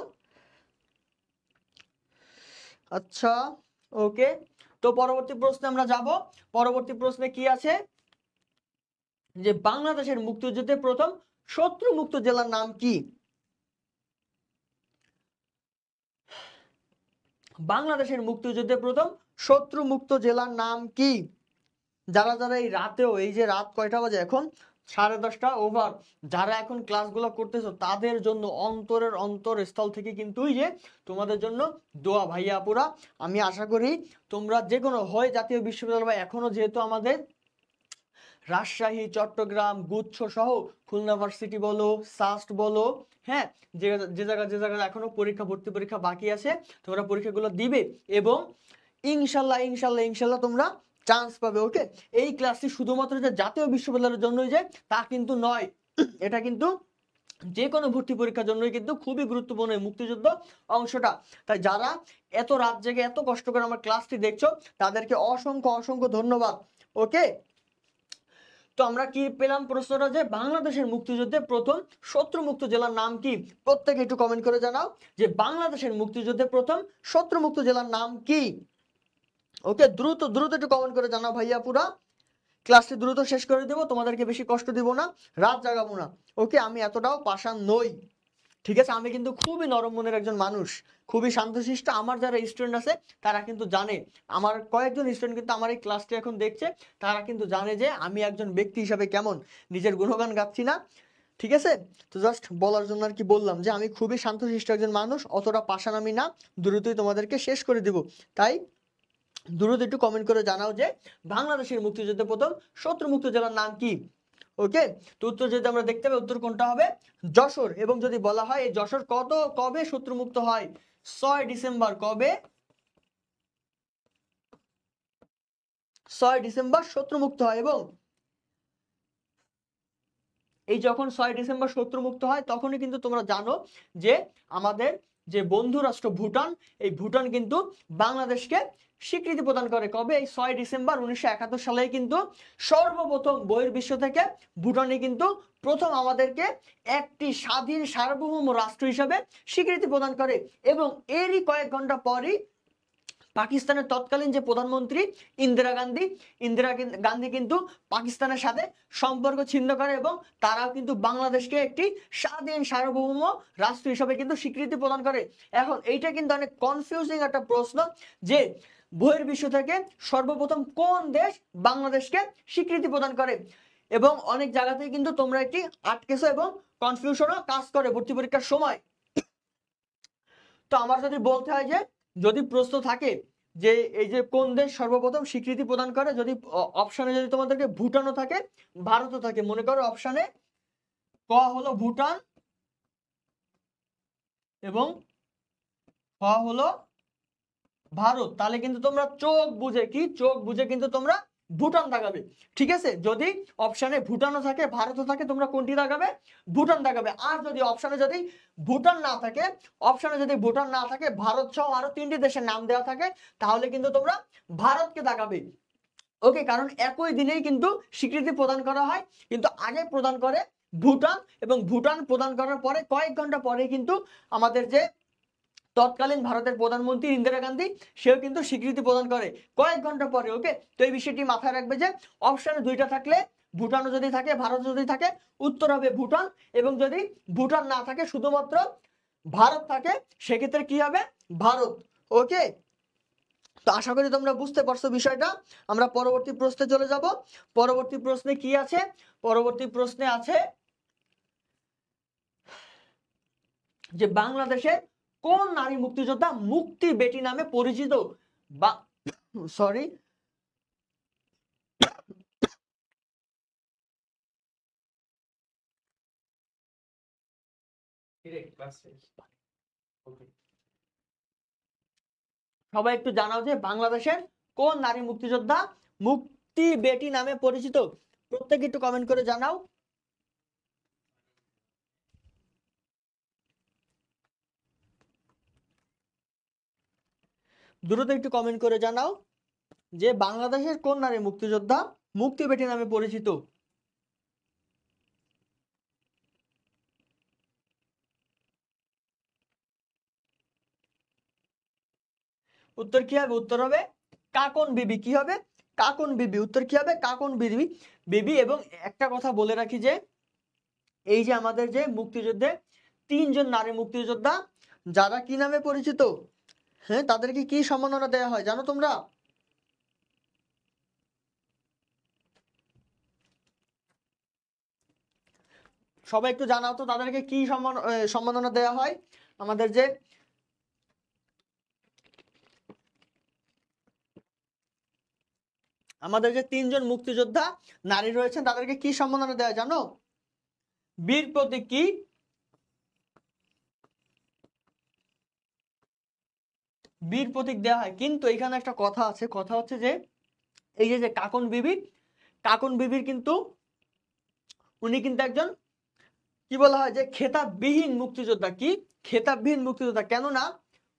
আচ্ছা, ওকে, তো পরবর্তী প্রশ্নে আমরা যাব। পরবর্তী প্রশ্নে কি আছে, যে বাংলাদেশের মুক্তিযুদ্ধে প্রথম শত্রু মুক্ত জেলার নাম কি? বাংলাদেশের মুক্তিযুদ্ধে প্রথম শত্রু মুক্ত জেলার নাম কি? যারা যারা এই রাতেও, এই যে রাত কয়টা বাজে এখন, 10:30 ওভার, যারা এখন ক্লাসগুলো করতেছো তাদের জন্য অন্তরের অন্তরস্থল থেকে কিন্তু এই যে তোমাদের জন্য দোয়া ভাইয়া আপুরা। আমি আশা করি তোমরা যে কোনো হয় জাতীয় বিশ্ববিদ্যালয় বা এখনো যেহেতু আমাদের রাজশাহী, চট্টগ্রাম, গুচ্ছ সহ খুলনা ভার্সিটি বলো, সাস্ট বলো, হ্যাঁ, যে জায়গায় এখনো পরীক্ষা, ভর্তি পরীক্ষা বাকি আছে, তোমরা পরীক্ষাগুলো দিবে এবং ইনশাল্লাহ ইনশাল্লাহ ইনশাল্লাহ তোমরা চান্স পাবে। ওকে, এই ক্লাসটি শুধুমাত্র যে জাতীয় বিশ্ববিদ্যালয়ের জন্যই যে তা কিন্তু নয়, এটা কিন্তু যে কোনো ভর্তি পরীক্ষার জন্যই কিন্তু খুবই গুরুত্বপূর্ণ মুক্তিযুদ্ধ অংশটা। তাই যারা এত রাত জেগে এত কষ্ট করে আমার ক্লাসটি দেখছো তাদেরকে অসংখ্য অসংখ্য ধন্যবাদ। ওকে, তো আমরা কি পেলাম প্রশ্নটা, যে বাংলাদেশের মুক্তিযুদ্ধে প্রথম শত্রুমুক্ত জেলার নাম কি? প্রত্যেকে একটু কমেন্ট করে জানাও যে বাংলাদেশের মুক্তিযুদ্ধে প্রথম শত্রুমুক্ত জেলার নাম কি। ওকে, দ্রুত দ্রুত একটু কমেন্ট করে জানাও ভাইয়া পুরা। ক্লাসটি দ্রুত শেষ করে দেবো, তোমাদেরকে বেশি কষ্ট দিব না, রাত জাগাবো না। ওকে, আমি এতটাও পাষাণ নই, ঠিক আছে? আমি কিন্তু খুবই নরম মনের একজন মানুষ, খুবই শান্তশিষ্ট। আমার যারা স্টুডেন্ট আছে তারা কিন্তু জানে, আমার কয়েকজন স্টুডেন্ট কিন্তু আমার এই ক্লাসটি এখন দেখছে, তারা কিন্তু জানে যে আমি একজন ব্যক্তি হিসাবে কেমন। নিজের গুণগান গাচ্ছি না, ঠিক আছে? তো জাস্ট বলার জন্য আর কি বললাম যে আমি খুবই শান্তশিষ্ট একজন মানুষ, অতটা পাষাণ আমি না, দ্রুতই তোমাদেরকে শেষ করে দিব। তাই দ্রুত একটু কমেন্ট করে জানাও যে বাংলাদেশের মুক্তিযুদ্ধে প্রথম শত্রুমুক্ত জেলার নাম কি। ওকে, তো উত্তর যদি আমরা দেখতে পাই, উত্তর কোনটা হবে? যশোর। এবং যদি বলা হয় এই যশোর কবে শত্রুমুক্ত হয়? 6 ডিসেম্বর। কবে? 6 ডিসেম্বর শত্রুমুক্ত হয়। এবং এই যখন 6 ডিসেম্বর শত্রুমুক্ত হয় তখনই কিন্তু তোমরা জানো যে আমাদের যে বন্ধু রাষ্ট্র ভুটান, এই ভুটান কিন্তু বাংলাদেশকে স্বীকৃতি প্রদান করে। কবে? এই 6 ডিসেম্বর 1971 সালে কিন্তু সর্বপ্রথম বহির্বিশ্ব থেকে ভুটানে কিন্তু প্রথম আমাদেরকে একটি স্বাধীন সার্বভৌম রাষ্ট্র হিসাবে স্বীকৃতি প্রদান করে। এবং এরই কয়েক ঘন্টা পরই পাকিস্তানের তৎকালীন যে প্রধানমন্ত্রী ইন্দিরা গান্ধী কিন্তু পাকিস্তানের সাথে সম্পর্ক ছিন্ন করে এবং তারাও কিন্তু বাংলাদেশকে একটি স্বাধীন সার্বভৌম রাষ্ট্র হিসেবে কিন্তু স্বীকৃতি প্রদান করে। এখন এইটা কিন্তু অনেক কনফিউজিং একটা প্রশ্ন, যে বহির্বিশ্ব থেকে সর্বপ্রথম কোন দেশ বাংলাদেশকে স্বীকৃতি প্রদান করে? এবং অনেক জায়গাতেই কিন্তু তোমরা একটি আটকেছো এবং কনফিউশনও কাজ করে ভর্তি পরীক্ষার সময়। তো আমার যদি বলতে হয় যে যদি প্রশ্ন থাকে যে এই যে কোন দেশ সর্বপ্রথম স্বীকৃতি প্রদান করে, যদি অপশনে যদি তোমাদেরকে ভুটানও থাকে, ভারতও থাকে, মনে করো অপশনে ক হলো ভুটান এবং খ হলো ভারত। তাহলে কিন্তু তোমরা চোখ বুঝে কিন্তু তোমরা ভুটান দাগাবে। ঠিক আছে, যদি অপশনে ভুটানও থাকে ভারতও থাকে তোমরা কোনটি দাগাবে? ভুটান দাগাবে। আর যদি অপশনে যদি ভুটান না থাকে, ভারত সহ আরো 3টি দেশের নাম দেওয়া থাকে, তাহলে কিন্তু তোমরা ভারতকে দাগাবে। ওকে, কারণ একই দিনেই কিন্তু স্বীকৃতি প্রদান করা হয়, কিন্তু আগে প্রদান করে ভুটান, এবং ভুটান প্রদান করার পরে কয়েক ঘন্টা পরে কিন্তু আমাদের যে তৎকালীন ভারতের প্রধানমন্ত্রী ইন্দিরা গান্ধী, সেও কিন্তু স্বীকৃতি প্রদান করে কয়েক ঘন্টা পরে। ওকে, তো এই বিষয়টি মাথায় রাখবে যে অপশনে 2টা থাকলে, ভুটানও যদি থাকে ভারত যদি থাকে, উত্তর হবে ভুটান, এবং যদি ভুটান না থাকে শুধুমাত্র ভারত থাকে, সেক্ষেত্রে কি হবে? ভারত। ওকে, তো আশা করি তোমরা বুঝতে পারছো বিষয়টা। আমরা পরবর্তী প্রশ্নে চলে যাব। পরবর্তী প্রশ্নে কি আছে? পরবর্তী প্রশ্নে আছে যে বাংলাদেশের কোন নারী মুক্তিযোদ্ধা মুক্তি বেটি নামে পরিচিত? বা সরি, সবাই একটু জানাও যে বাংলাদেশের কোন নারী মুক্তিযোদ্ধা মুক্তি বেটি নামে পরিচিত? প্রত্যেকে একটু কমেন্ট করে জানাও। দ্রুত একটু কমেন্ট করে জানাও যে বাংলাদেশের কোন নারী মুক্তিযোদ্ধা মুক্তি বেটি নামে পরিচিত? উত্তর কি হবে? উত্তর হবে কাকন বিবি। কি হবে? কাকন বিবি। উত্তর কি হবে? কাকন বিবি। বিবি। এবং একটা কথা বলে রাখি যে এই যে আমাদের যে মুক্তিযুদ্ধে 3জন নারী মুক্তিযোদ্ধা যারা কি নামে পরিচিত, হ্যাঁ, তাদেরকে কি সম্মাননা দেওয়া হয় জানো তোমরা? সবাই একটু জানাও তো তাদেরকে কি সম্মাননা দেওয়া হয়? আমাদের যে আমাদের যে 3জন মুক্তিযোদ্ধা নারী রয়েছেন তাদেরকে কি সম্মাননা দেওয়া হয় জানো? বীর প্রতীক। কি? বীর প্রতীক দেওয়া হয়। কিন্তু এখানে একটা কথা আছে, কথা হচ্ছে যে এই যে কাকন বিবির কিন্তু উনি কিন্তু একজন কি বলা হয় যে খেতাববিহীন মুক্তিযোদ্ধা। কি? খেতাববিহীন মুক্তিযোদ্ধা। কেননা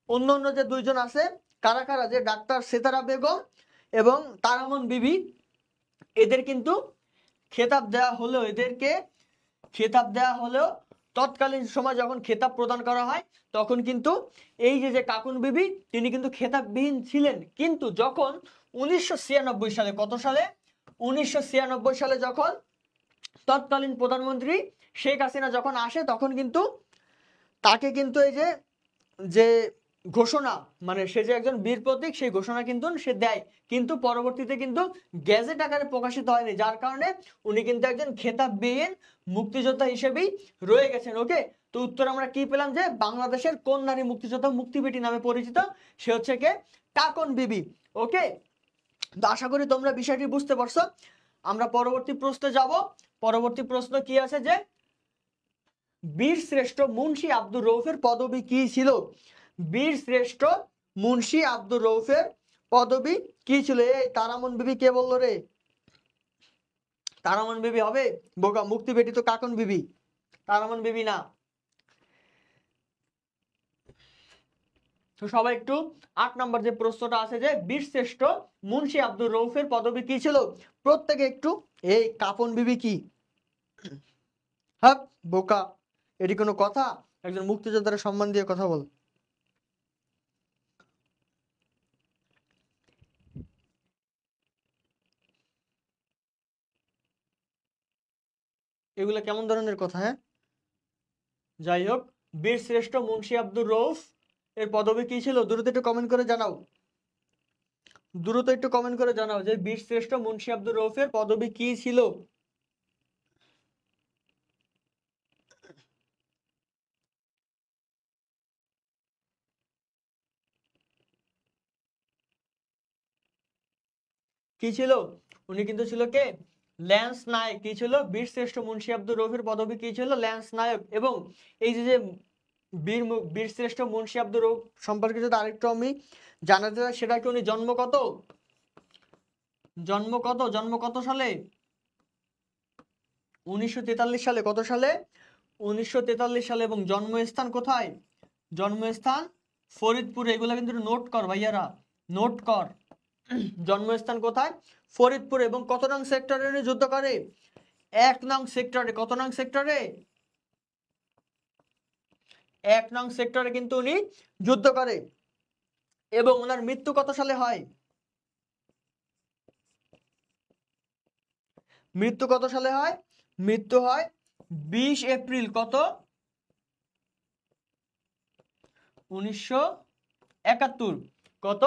অন্য অন্য যে 2জন আছে, কারা কারা, যে ডাক্তার সেতারা বেগম এবং তারামন বিবি, এদের কিন্তু খেতাব দেওয়া হলেও, তৎকালীন সময় যখন খেতাব প্রদান করা হয় তখন কিন্তু এই যে কাকুন বিবি তিনি কিন্তু খেতাববিহীন ছিলেন। কিন্তু যখন 1996 সালে, কত সালে? 1996 সালে যখন তৎকালীন প্রধানমন্ত্রী শেখ হাসিনা যখন আসে, তখন কিন্তু তাকে কিন্তু এই যে যে ঘোষণা, মানে সে যে একজন বীর প্রতীক, সেই ঘোষণা কিন্তু সে দেয়, কিন্তু পরবর্তীতে কিন্তু গেজেট আকারে প্রকাশিত হয়নি, যার কারণে উনি কিন্তু একজন খেতাববিহীন মুক্তিযোদ্ধা হিসেবেই রয়ে গেছেন। ওকে, তো উত্তর আমরা কি পেলাম যে বাংলাদেশের কোন নারী মুক্তিযোদ্ধা মুক্তি বেটি নামে পরিচিত? সে হচ্ছে কে? কাকন বিবি। ওকে, তো আশা করি তোমরা বিষয়টি বুঝতে পারছো। আমরা পরবর্তী প্রশ্নে যাব। পরবর্তী প্রশ্ন কি আছে যে বীর শ্রেষ্ঠ মুন্সি আব্দুর রউফের পদবী কি ছিল? বীর শ্রেষ্ঠ মুন্সি আব্দুর রউফের পদবী কি ছিল? এই তারামন বিবি কে বললো রে? তারামন বিবি হবে? বোকা, মুক্তি বেটি তো কাকন বিবি, তারামন বিবি না। তো সবাই একটু 8 নম্বর যে প্রশ্নটা আছে যে বীর শ্রেষ্ঠ মুন্সি আব্দুর রউফের পদবী কি ছিল, প্রত্যেকে একটু, এই কাপন বিবি কি? হ্যাঁ বোকা, এটি কোনো কথা? একজন মুক্তিযোদ্ধার সম্মান দিয়ে কথা বল। এগুলো কেমন ধরনের কথা? হ্যাঁ, যাই হোক, বীর শ্রেষ্ঠ মুন্সি আব্দুর রউফ এর পদবী কি ছিল? দ্রুত একটু কমেন্ট করে জানাও, দ্রুত একটু কমেন্ট করে জানাও যে বীর শ্রেষ্ঠ মুন্সি আব্দুর রউফের পদবী কি ছিল? কি ছিল? উনি কিন্তু ছিল কে? ল্যান্স নায়ক কি ছিল? বীরশ্রেষ্ঠ মুন্সি আব্দুর রউফের পদবি কি ছিল? ল্যান্স নায়ক। এবং এই যে বীরশ্রেষ্ঠ মুন্সি আব্দুর রউফ সম্পর্কে যদি আরেকটু আমি জানাতে চাই, সেটা কি উনি জন্ম কত সালে? 1943 সালে। কত সালে? 1943 সালে। এবং জন্মস্থান কোথায়? জন্মস্থান ফরিদপুরে। এগুলা কিন্তু নোট কর ভাইয়ারা, নোট কর। জন্মস্থান কোথায়? ফরিদপুরে। এবং কত নং সেক্টরে উনি যুদ্ধ করে? 1 নং সেক্টরে। কত নং সেক্টরে? 1 নং সেক্টরে কিন্তু উনি যুদ্ধ করে। এবং ওনার মৃত্যু কত সালে হয়? মৃত্যু কত সালে হয়? মৃত্যু হয় 20 এপ্রিল। কত? 1971। কত?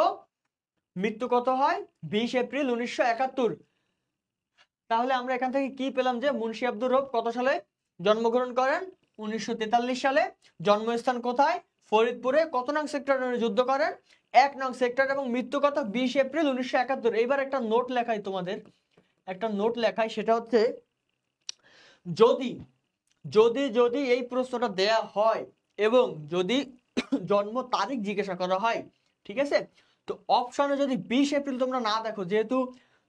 মৃত্যু কত হয়? 20 এপ্রিল 1971। তাহলে আমরা এখান থেকে কি পেলাম? যে মুন্সি আব্দুর রউফ কত সালে জন্মগ্রহণ করেন? 1943 সালে। জন্মস্থান কোথায়? ফরিদপুরে। কত নং সেক্টরে যুদ্ধ করেন? 1 নং সেক্টর। এবং মৃত্যু কত? 20 এপ্রিল 1971। এইবার একটা নোট লেখাই তোমাদের, একটা নোট লেখাই। সেটা হচ্ছে, যদি যদি যদি এই প্রশ্নটা দেয়া হয় এবং যদি জন্ম তারিখ জিজ্ঞাসা করা হয়, ঠিক আছে, তো অপশনে যদি 20 এপ্রিল তোমরা না দেখো, যেহেতু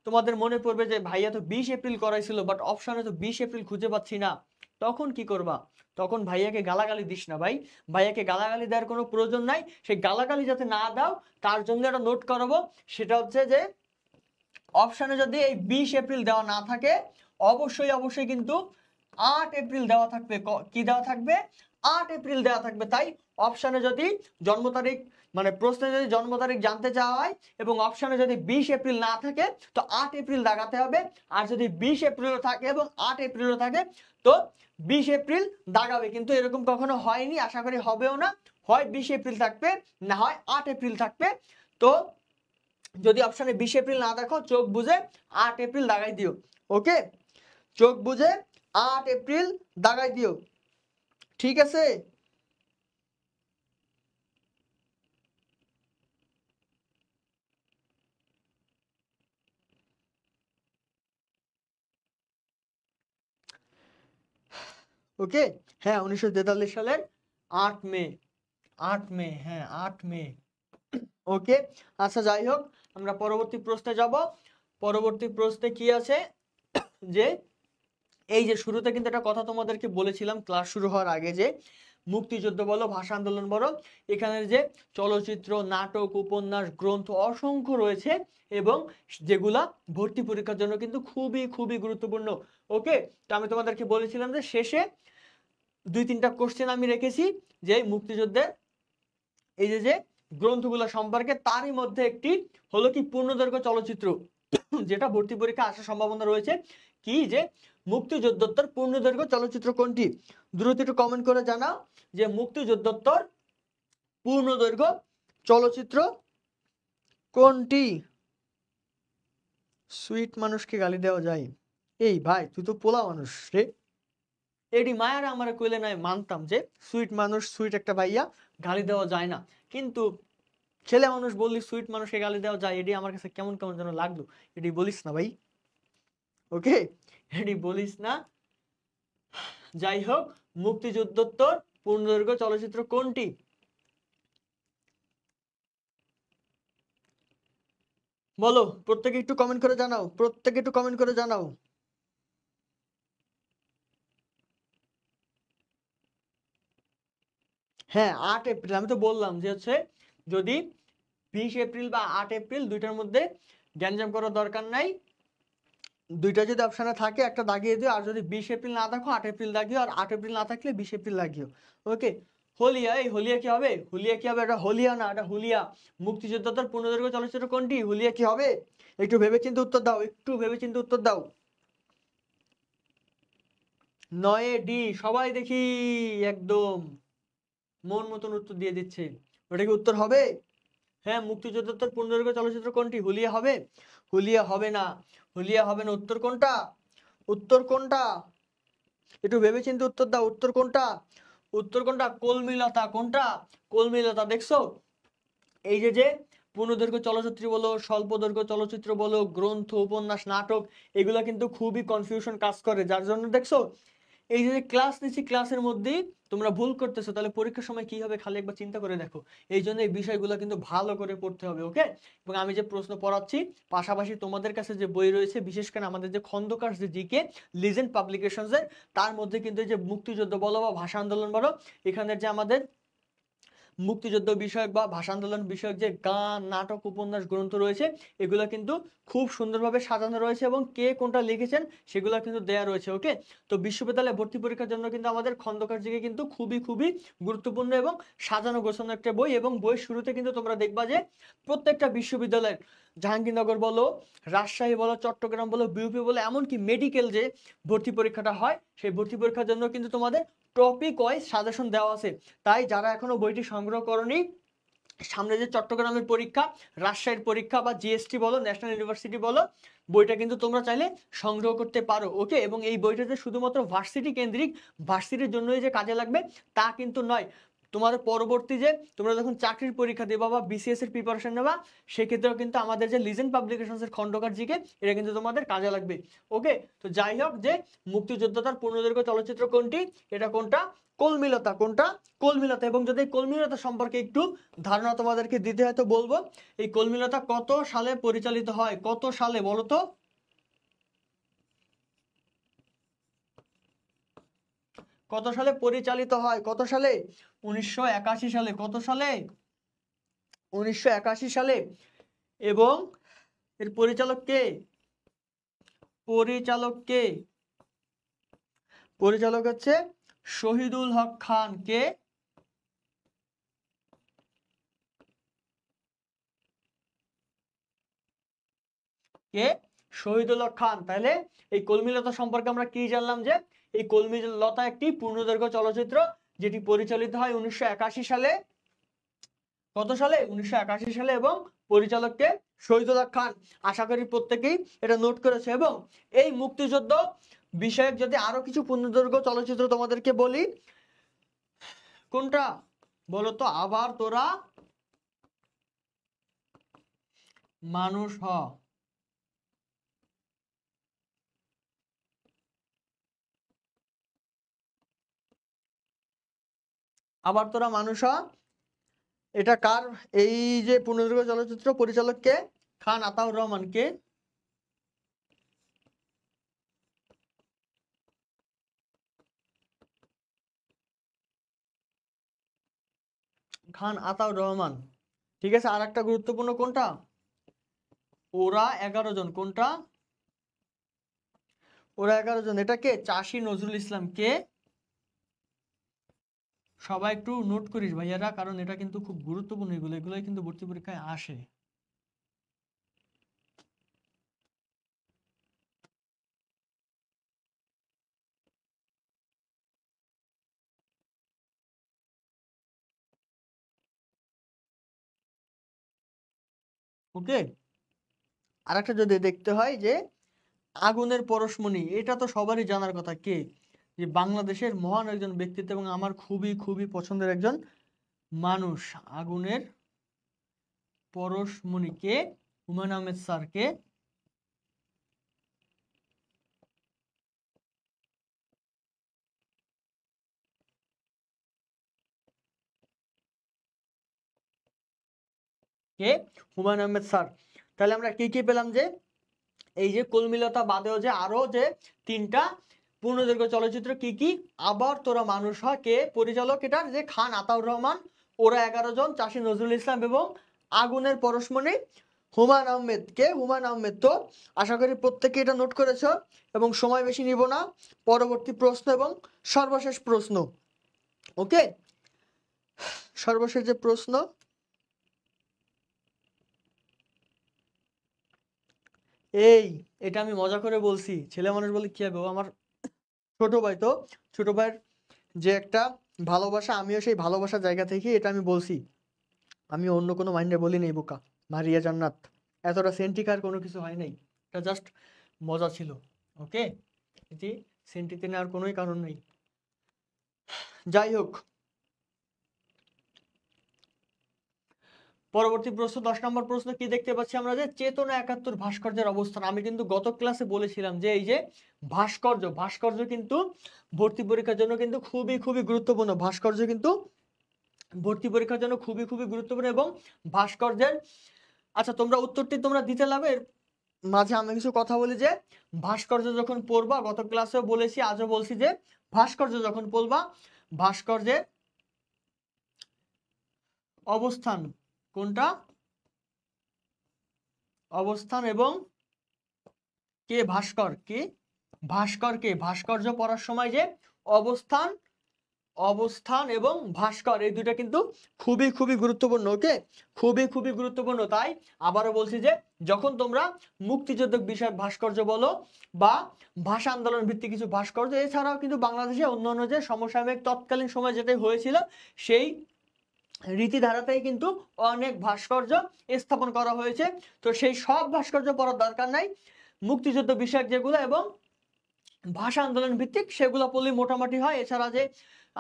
তোমাদের মনে পড়বে যে ভাইয়া তো 20 এপ্রিল করাইছিল, বাট অপশনে তো 20 এপ্রিল খুঁজে পাচ্ছি না, তখন কি করবা? তখন ভাইয়াকে গালাগালি দিস না ভাই। ভাইয়াকে গালাগালি দেওয়ার কোনো প্রয়োজন নাই। সেই গালাগালি যাতে না দাও তার জন্য একটা নোট করাবো। সেটা হচ্ছে যে অপশনে যদি এই 20 এপ্রিল দেওয়া না থাকে, অবশ্যই অবশ্যই কিন্তু 8 এপ্রিল দেওয়া থাকবে। কি দেওয়া থাকবে? 8 এপ্রিল দেওয়া থাকবে। তাই অপশনে যদি জন্ম তারিখ, মানে প্রশ্নে যদি জন্ম তারিখ জানতে চাওয়া হয় এবং অপশনে যদি 20 এপ্রিল না থাকে, তো 8 এপ্রিল দাগাতে হবে। আর যদি 20 এপ্রিলও থাকে এবং 8 এপ্রিলও থাকে, তো 20 এপ্রিল দাগাবে। কিন্তু এরকম কখনো হয়নি, আশা করি হবেও না। হয় 20 এপ্রিল থাকবে, না হয় 8 এপ্রিল থাকবে। তো যদি অপশনে 20 এপ্রিল না দেখো, চোখ বুঝে 8 এপ্রিল দাগাই দিও। ওকে, চোখ বুঝে 8 এপ্রিল দাগাই দিও। ঠিক আছে? ওকে, হ্যাঁ 1943 সালের 8 মে। 8 মে, হ্যাঁ 8 মে। ওকে, আচ্ছা যাই হোক, আমরা পরবর্তী প্রশ্নে যাব। পরবর্তী প্রশ্নে কি আছে? যে এই যে শুরুতে কিন্তু একটা কথা তোমাদেরকে বলেছিলাম ক্লাস শুরু হওয়ার আগে, যে মুক্তিযুদ্ধ বলো, ভাষা আন্দোলন বলো, এখানের যে চলচ্চিত্র, নাটক, উপন্যাস, গ্রন্থ অসংখ্য রয়েছে এবং যেগুলা ভর্তি পরীক্ষার জন্য কিন্তু খুবই খুবই গুরুত্বপূর্ণ। ওকে, তো আমি তোমাদেরকে বলেছিলাম যে শেষে 2-3টা কোশ্চেন আমি রেখেছি যে মুক্তিযুদ্ধের এই যে যে গ্রন্থগুলো সম্পর্কে। তারই মধ্যে একটি হলো কি পূর্ণদৈর্ঘ্য চলচ্চিত্র, যেটা ভর্তি পরীক্ষা আসার সম্ভাবনা রয়েছে। কি? যে মুক্তিযুদ্ধোত্তর পূর্ণদৈর্ঘ্য চলচ্চিত্র কোনটি? দ্রুত একটু কমেন্ট করে জানাও যে মুক্তিযুদ্ধোত্তর পূর্ণদৈর্ঘ্য চলচ্চিত্র কোনটি? সুইট মানুষকে গালি দেওয়া যায়? এই ভাই তুই তো পোলা মানুষ রে। এডি মায়ারা আমার কইলে নাই মানতাম যে সুইট মানুষ, সুইট একটা ভাইয়া, গালি দেওয়া যায় না। কিন্তু ছেলে মানুষ বললি সুইট মানুষকে গালি দেওয়া যায়, এটি আমার কাছে কেমন কেমন যেন লাগলো। এটি বলিস না ভাই। ওকে, এটি বলিস না। যাই হোক, মুক্তিযুদ্ধোত্তর পূর্ণদৈর্ঘ্য চলচ্চিত্র কোনটি? বলো, প্রত্যেকে একটু কমেন্ট করে জানাও, প্রত্যেকে একটু কমেন্ট করে জানাও। হ্যাঁ 8 এপ্রিল, আমি তো বললাম যে হচ্ছে যদি 20 এপ্রিল বা 8 এপ্রিল, দুইটার মধ্যে গ্যাঞ্জাম করার দরকার নাই। দুইটা যদি অপশনে থাকে একটা দাগিয়ে দিও। আর যদি 20 এপ্রিল না থাকো 8 এপ্রিল দাগিও। আর 8 এপ্রিল না থাকলে 20 এপ্রিল লাগিও। ওকে, হলিয়া। এই হলিয়া কি হবে? হুলিয়া কি হবে? এটা হলিয়া না, এটা হুলিয়া। মুক্তিযোদ্ধাদের পূর্ণদৈর্ঘ্য চলচ্চিত্র কোনটি? হুলিয়া কি হবে? একটু ভেবেচিন্তে উত্তর দাও, একটু ভেবেচিন্তে উত্তর দাও। 9 ডি। সবাই দেখি একদম মন মতন উত্তর দিয়ে দিচ্ছে। ওটা কি উত্তর হবে? হ্যাঁ, মুক্তিযোদ্ধাদের পূর্ণদৈর্ঘ্য চলচ্চিত্র কোনটি? হুলিয়া হবে? হুলিয়া হবে না, হুলিয়া হবে না। উত্তর কোনটা? উত্তর কোনটা? একটু ভেবেচিন্তে উত্তর দাও। উত্তর কোনটা? উত্তর কোনটা? কলমিলতা। কোনটা? কলমিলতা। দেখছো এই যে যে পূর্ণদৈর্ঘ্য চলচ্চিত্র বলো, স্বল্পদৈর্ঘ্য চলচ্চিত্র বলো, গ্রন্থ, উপন্যাস, নাটক, এগুলা কিন্তু খুবই কনফিউশন কাজ করে, যার জন্য দেখছো এই যে ক্লাস নিচ্ছি ক্লাসের মধ্যেই তোমরা ভুল করতেছো, তাহলে পরীক্ষার সময় কি হবে খালি একবার চিন্তা করে দেখো। এই জন্য এই বিষয়গুলো কিন্তু ভালো করে পড়তে হবে, ওকে। এবং আমি যে প্রশ্ন পড়াচ্ছি পাশাপাশি তোমাদের কাছে যে বই রয়েছে, বিশেষ করে আমাদের যে খন্দকার যে জিকে লিজেন্ড পাবলিকেশনস এর, তার মধ্যে কিন্তু এই যে মুক্তিযুদ্ধ বলো বা ভাষা আন্দোলন বলো, এখানের যে আমাদের মুক্তিযুদ্ধ বিষয়ক বা ভাষা আন্দোলন বিষয়ক যে গান, নাটক, উপন্যাস, গ্রন্থ রয়েছে, এগুলো কিন্তু খুব সুন্দরভাবে সাজানো রয়েছে এবং কে কোনটা লিখেছেন সেগুলো কিন্তু দেয়া রয়েছে, ওকে। তো বিশ্ববিদ্যালয়ে ভর্তি পরীক্ষার জন্য কিন্তু আমাদের খন্দকার জিকে কিন্তু খুবই খুবই গুরুত্বপূর্ণ এবং সাজানো গোছানো একটা বই। এবং বইয়ের শুরুতে কিন্তু তোমরা দেখবা যে প্রত্যেকটা বিশ্ববিদ্যালয়ের, জাহাঙ্গীরনগর বলো, রাজশাহী বলো, চট্টগ্রাম বলো, বিউপি বলো, এমনকি মেডিকেল যে ভর্তি পরীক্ষাটা হয়, সেই ভর্তি পরীক্ষার জন্য কিন্তু তোমাদের টপিক ওয়াইজ সাজেশন দেওয়া আছে। তাই যারা এখনো বইটি সংগ্রহ করনি, সামনে যে চট্টগ্রামের পরীক্ষা, রাজশাহীর পরীক্ষা বা জিএসটি বলো, ন্যাশনাল ইউনিভার্সিটি বলো, বইটা কিন্তু তোমরা চাইলে সংগ্রহ করতে পারো, ওকে। এবং এই বইটাতে শুধুমাত্র ভার্সিটি কেন্দ্রিক, ভার্সিটির জন্যই যে কাজে লাগবে তা কিন্তু নয়। তোমাদের পরবর্তী যে তোমরা যখন চাকরির পরীক্ষা দেবা বা বিসিএস এর প্রিপারেশন নেবা, সেক্ষেত্রেও কিন্তু আমাদের যে লিজেন্ড পাবলিকেশনস এর খন্দকার জিকে, এটা কিন্তু তোমাদের কাজে লাগবে, ওকে। তো যাই হোক, যে মুক্তিযোদ্ধার পূর্ণদৈর্ঘ্য চলচ্চিত্র কোনটি, এটা কোনটা, কলমিলতা, কোনটা, কলমিলতা। এবং যদি কলমিলতা সম্পর্কে একটু ধারণা তোমাদেরকে দিতে হয় তো বলবো, এই কলমিলতা কত সালে পরিচালিত হয়, কত সালে বলো তো, কত সালে পরিচালিত হয়, কত সালে, 1981 সালে, কত সালে, 1981 সালে। এবং এর পরিচালক কে, পরিচালক কে, পরিচালক হচ্ছে শহীদুল হক খান। কে, কে, শহীদুল হক খান। তাহলে এই কলমিলতা সম্পর্কে আমরা কি জানলাম, যে এই কলমিলতা একটি পূর্ণদৈর্ঘ্য চলচ্চিত্র যেটি পরিচালিত হয় 1981 সালে, কত সালে, 1981 সালে। এবং পরিচালককে শহীদুল হক খান। আশা করি প্রত্যেকেই এটা নোট করেছে। এবং এই মুক্তিযুদ্ধ বিষয়ক যদি আরো কিছু পূর্ণদৈর্ঘ্য চলচ্চিত্র তোমাদেরকে বলি, কোনটা বলতো, আবার তোরা মানুষ হ, আবার তোরা মানুষ হ, এটা কার, এই যে পূর্ণদৈর্ঘ্য চলচ্চিত্র পরিচালককে, খান আতাউর রহমান। কে, খান আতাউর রহমান। ঠিক আছে, আর একটা গুরুত্বপূর্ণ কোনটা, ওরা 11 জন, কোনটা, ওরা 11 জন, এটা কে, চাষী নজরুল ইসলাম। কে, সবাই একটু নোট করিস ভাইয়ারা, কারণ এটা কিন্তু খুব গুরুত্বপূর্ণ, এগুলো এগুলোই কিন্তু ভর্তি পরীক্ষায় আসে, ওকে। আর একটা যদি দেখতে হয় যে আগুনের পরশমণি, এটা তো সবারই জানার কথা, কে, যে বাংলাদেশের মহান একজন ব্যক্তিত্ব এবং আমার খুবই খুবই পছন্দের একজন মানুষ, আগুনের পরশমণি। কে, হুমায়ুন আহমেদ স্যার। কে, কে, হুমায়ুন আহমেদ স্যার। তাহলে আমরা কি কি পেলাম, যে এই যে কলমিলতা বাদেও যে আরো যে তিনটা পূর্ণদৈর্ঘ্য চলচ্চিত্র কি কি, আবার তোরা মানুষ হয়, কে পরিচালক, এটার যে খান আতাউর রহমান, ওরা 11 জন, চাষী নজরুল ইসলাম, এবং আগুনের পরশমণি হুমায়ুন আহমেদ। কে, হুমায়ুন আহমেদ। তো আশা করি প্রত্যেকে এটা নোট করেছো এবং সময় বেশি নিব না, পরবর্তী প্রশ্ন এবং সর্বশেষ প্রশ্ন, ওকে। সর্বশেষ যে প্রশ্ন, এই, এটা আমি মজা করে বলছি, ছেলে মানুষ বলে কি হবে, ও আমার ছোট ভাই। তো ছোট ভাইয়ের যে একটা ভালোবাসা, আমিও সেই ভালোবাসার জায়গা থেকে এটা আমি বলছি, আমি অন্য কোনো মাইন্ডে বলি নেই বোকা, মারিয়া জান্নাত, এতটা সেন্টিকার কোনো কিছু হয় নাই, এটা জাস্ট মজা ছিল, ওকে। এটি সেন্টিতে নেওয়ার কোনোই কারণ নেই। যাই হোক, পরবর্তী প্রশ্ন 10 নম্বর প্রশ্ন কি দেখতে পাচ্ছি আমরা, যে চেতনা 71 ভাস্কর্যের অবস্থান। আমি কিন্তু গত ক্লাসে বলেছিলাম যে এই যে ভাস্কর্য কিন্তু ভর্তি পরীক্ষার জন্য কিন্তু খুবই খুবই গুরুত্বপূর্ণ। ভাস্কর্য কিন্তু ভর্তি পরীক্ষার জন্য খুবই খুবই গুরুত্বপূর্ণ। এবং ভাস্কর্যের, আচ্ছা তোমরা উত্তরটি তোমরা দিতে লাগবে, এর মাঝে আমি কিছু কথা বলি যে ভাস্কর্য যখন পড়বা, গত ক্লাসেও বলেছি আজও বলছি যে ভাস্কর্য যখন পড়বা, ভাস্কর্যের অবস্থান কোনটা, অবস্থান এবং কে ভাস্কর, কে ভাস্কর, কে ভাস্কর্য পড়ার সময় যে অবস্থান এবং ভাস্কর, এই দুইটা কিন্তু খুবই খুবই গুরুত্বপূর্ণ। ওকে, খুবই খুবই গুরুত্বপূর্ণ। তাই আবারও বলছি যে যখন তোমরা মুক্তিযুদ্ধ বিষয়ক ভাস্কর্য বলো বা ভাষা আন্দোলন ভিত্তিক কিছু ভাস্কর্য, এছাড়াও কিন্তু বাংলাদেশে অন্যান্য যে সমসাময়িক তৎকালীন সময় যেটাই হয়েছিল সেই রীতিধারাতেই কিন্তু অনেক ভাস্কর্য স্থাপন করা হয়েছে। তো সেই সব ভাস্কর্য পড়ার দরকার নাই, মুক্তিযুদ্ধ বিষয়ক যেগুলো এবং ভাষা আন্দোলন ভিত্তিক সেগুলো পড়লে মোটামুটি হয়। এছাড়া যে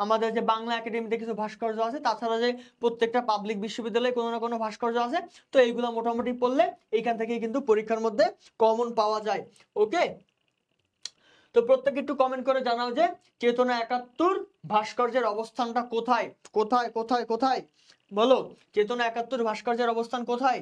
আমাদের যে বাংলা একাডেমিতে কিছু ভাস্কর্য আছে, তাছাড়া যে প্রত্যেকটা পাবলিক বিশ্ববিদ্যালয়ে কোনো না কোনো ভাস্কর্য আছে, তো এইগুলো মোটামুটি পড়লে এইখান থেকে কিন্তু পরীক্ষার মধ্যে কমন পাওয়া যায়। ওকে, তো প্রত্যেকে একটু কমেন্ট করে জানাও যে চেতনা 71 ভাস্কর্যের অবস্থানটা কোথায়, কোথায় কোথায় কোথায় বলো, চেতনা 71 ভাস্কর্যের অবস্থান কোথায়?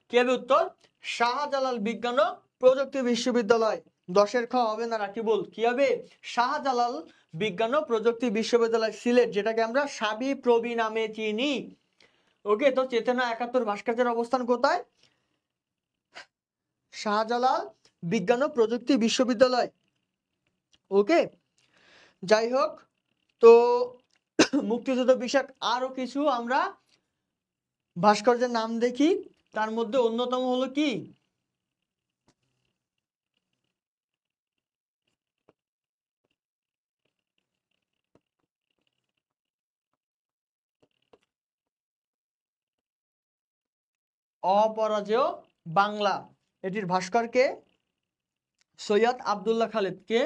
কি হবে উত্তর? শাহজালাল বিজ্ঞান ও প্রযুক্তি বিশ্ববিদ্যালয়। 10-এর খ হবে না রাকিবুল, কি হবে? শাহজালাল বিজ্ঞান ও প্রযুক্তি বিশ্ববিদ্যালয় সিলেট, যেটাকে আমরা সাবি প্রবি নামে চিনি। ওকে, তো চেতনা 71 ভাস্কর্যের অবস্থান কোথায়? শাহজালাল বিজ্ঞান ও প্রযুক্তি বিশ্ববিদ্যালয়। ওকে, যাই হোক, তো মুক্তিযুদ্ধ বিষয়ক আরো কিছু আমরা ভাস্কর্যের নাম দেখি। তার মধ্যে অন্যতম হলো কি, অপরাজেয় বাংলা। এটির ভাস্কর কে? সৈয়দ আব্দুল্লাহ খালেদ। কে?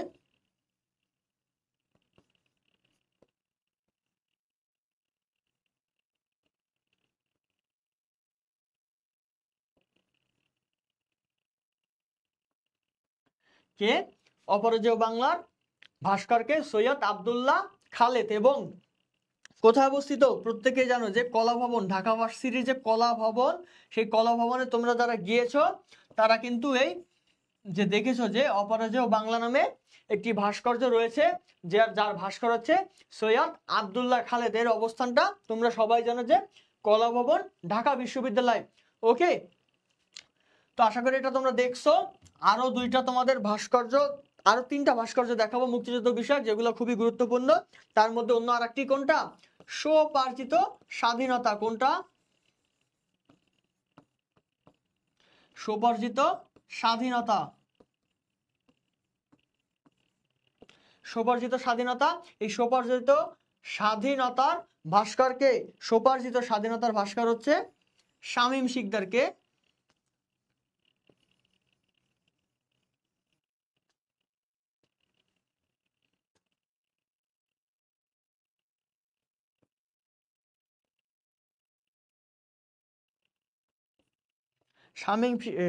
কে? অপরাজেয় বাংলার ভাস্করকে সৈয়দ আব্দুল্লাহ খালেদ। এবং কোথায় অবস্থিত প্রত্যেকে জানো যে কলা ভবন, ঢাকা ভার্সিটির যে কলা ভবন, সেই কলা ভবনে তোমরা যারা গিয়েছো তারা কিন্তু এই যে দেখেছো যে অপরাজেয় বাংলা নামে একটি ভাস্কর্য রয়েছে, যার ভাস্কর হচ্ছে সৈয়দ আব্দুল্লাহ খালেদ। এর অবস্থানটা তোমরা সবাই জানো যে কলা ভবন, ঢাকা বিশ্ববিদ্যালয়। ওকে, তো আশা করি এটা তোমরা দেখছো। আরো দুইটা তোমাদের ভাস্কর্য, আরো 3টা ভাস্কর্য দেখাবো মুক্তিযুদ্ধ বিষয়, যেগুলো খুবই গুরুত্বপূর্ণ। তার মধ্যে অন্য আরেকটি কোনটা, স্বপার্জিত স্বাধীনতা। কোনটা? স্বপার্জিত স্বাধীনতা। স্বপার্জিত স্বাধীনতা, এই স্বপার্জিত স্বাধীনতার ভাস্করকে, স্বপার্জিত স্বাধীনতার ভাস্কর হচ্ছে শামীম শিকদারকে।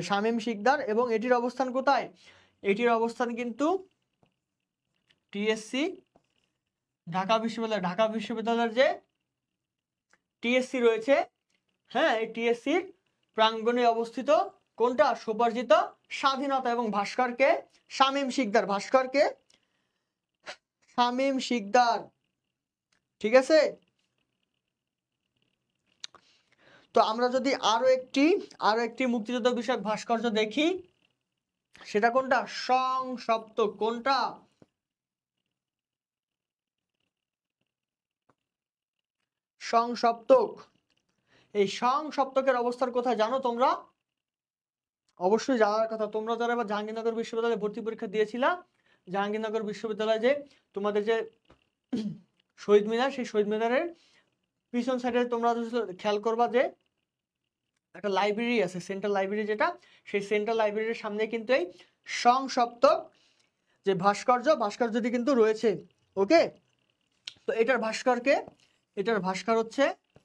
শামীম শিকদার। এবং এটির অবস্থান কোথায়? এটির অবস্থান কিন্তু টিএসসি ঢাকা বিশ্ববিদ্যালয়, ঢাকা বিশ্ববিদ্যালয়ের যে টিএসসি রয়েছে, হ্যাঁ, এই টিএসসির প্রাঙ্গণে অবস্থিত। কোনটা? স্বপার্জিত স্বাধীনতা। এবং ভাস্করকে শামীম শিকদার, ভাস্করকে শামীম শিকদার। ঠিক আছে, তো আমরা যদি আরো একটি মুক্তিযুদ্ধ বিষয়ক ভাস্কর্য দেখি, সেটা কোনটা? সংসপ্তক। কোনটা? সংসপ্তক। এই সংসপ্তকের অবস্থান কোথায় জানো তোমরা? অবশ্যই জানার কথা। তোমরা যারা এবার জাহাঙ্গীরনগর বিশ্ববিদ্যালয়ে ভর্তি পরীক্ষা দিয়েছিলা, জাহাঙ্গীরনগর বিশ্ববিদ্যালয়ে যে তোমাদের যে শহীদ মিনার, সেই শহীদ মিনারের পিছন সাইডে তোমরা খেয়াল করবা যে একটা লাইব্রেরি আছে, সেন্ট্রাল লাইব্রেরি যেটা, সেই সেন্ট্রাল লাইব্রেরির সামনে কিন্তু এই সংসপ্তক যে ভাস্কর্যটি কিন্তু রয়েছে। ওকে, তো এটার ভাস্কর কে? এটার ভাস্কর হচ্ছে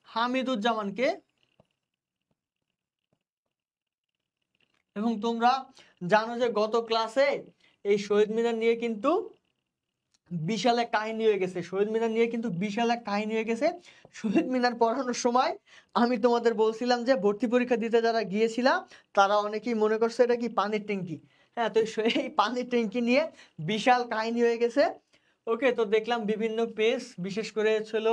হামিদুজ্জামানকে। এবং তোমরা জানো যে গত ক্লাসে এই শহীদ মিনার নিয়ে কিন্তু বিশাল এক কাহিনী হয়ে গেছে, শহীদ মিনার নিয়ে কিন্তু বিশাল এক কাহিনী হয়ে গেছে। শহীদ মিনার পড়ানোর সময় আমি তোমাদের বলছিলাম যে ভর্তি পরীক্ষা দিতে যারা গিয়েছিলাম তারা অনেকেই মনে করছে এটা কি পানির ট্যাঙ্কি। হ্যাঁ, তো এই পানির ট্যাঙ্কি নিয়ে বিশাল কাহিনী হয়ে গেছে। ওকে, তো দেখলাম বিভিন্ন পেজ, বিশেষ করে ছিল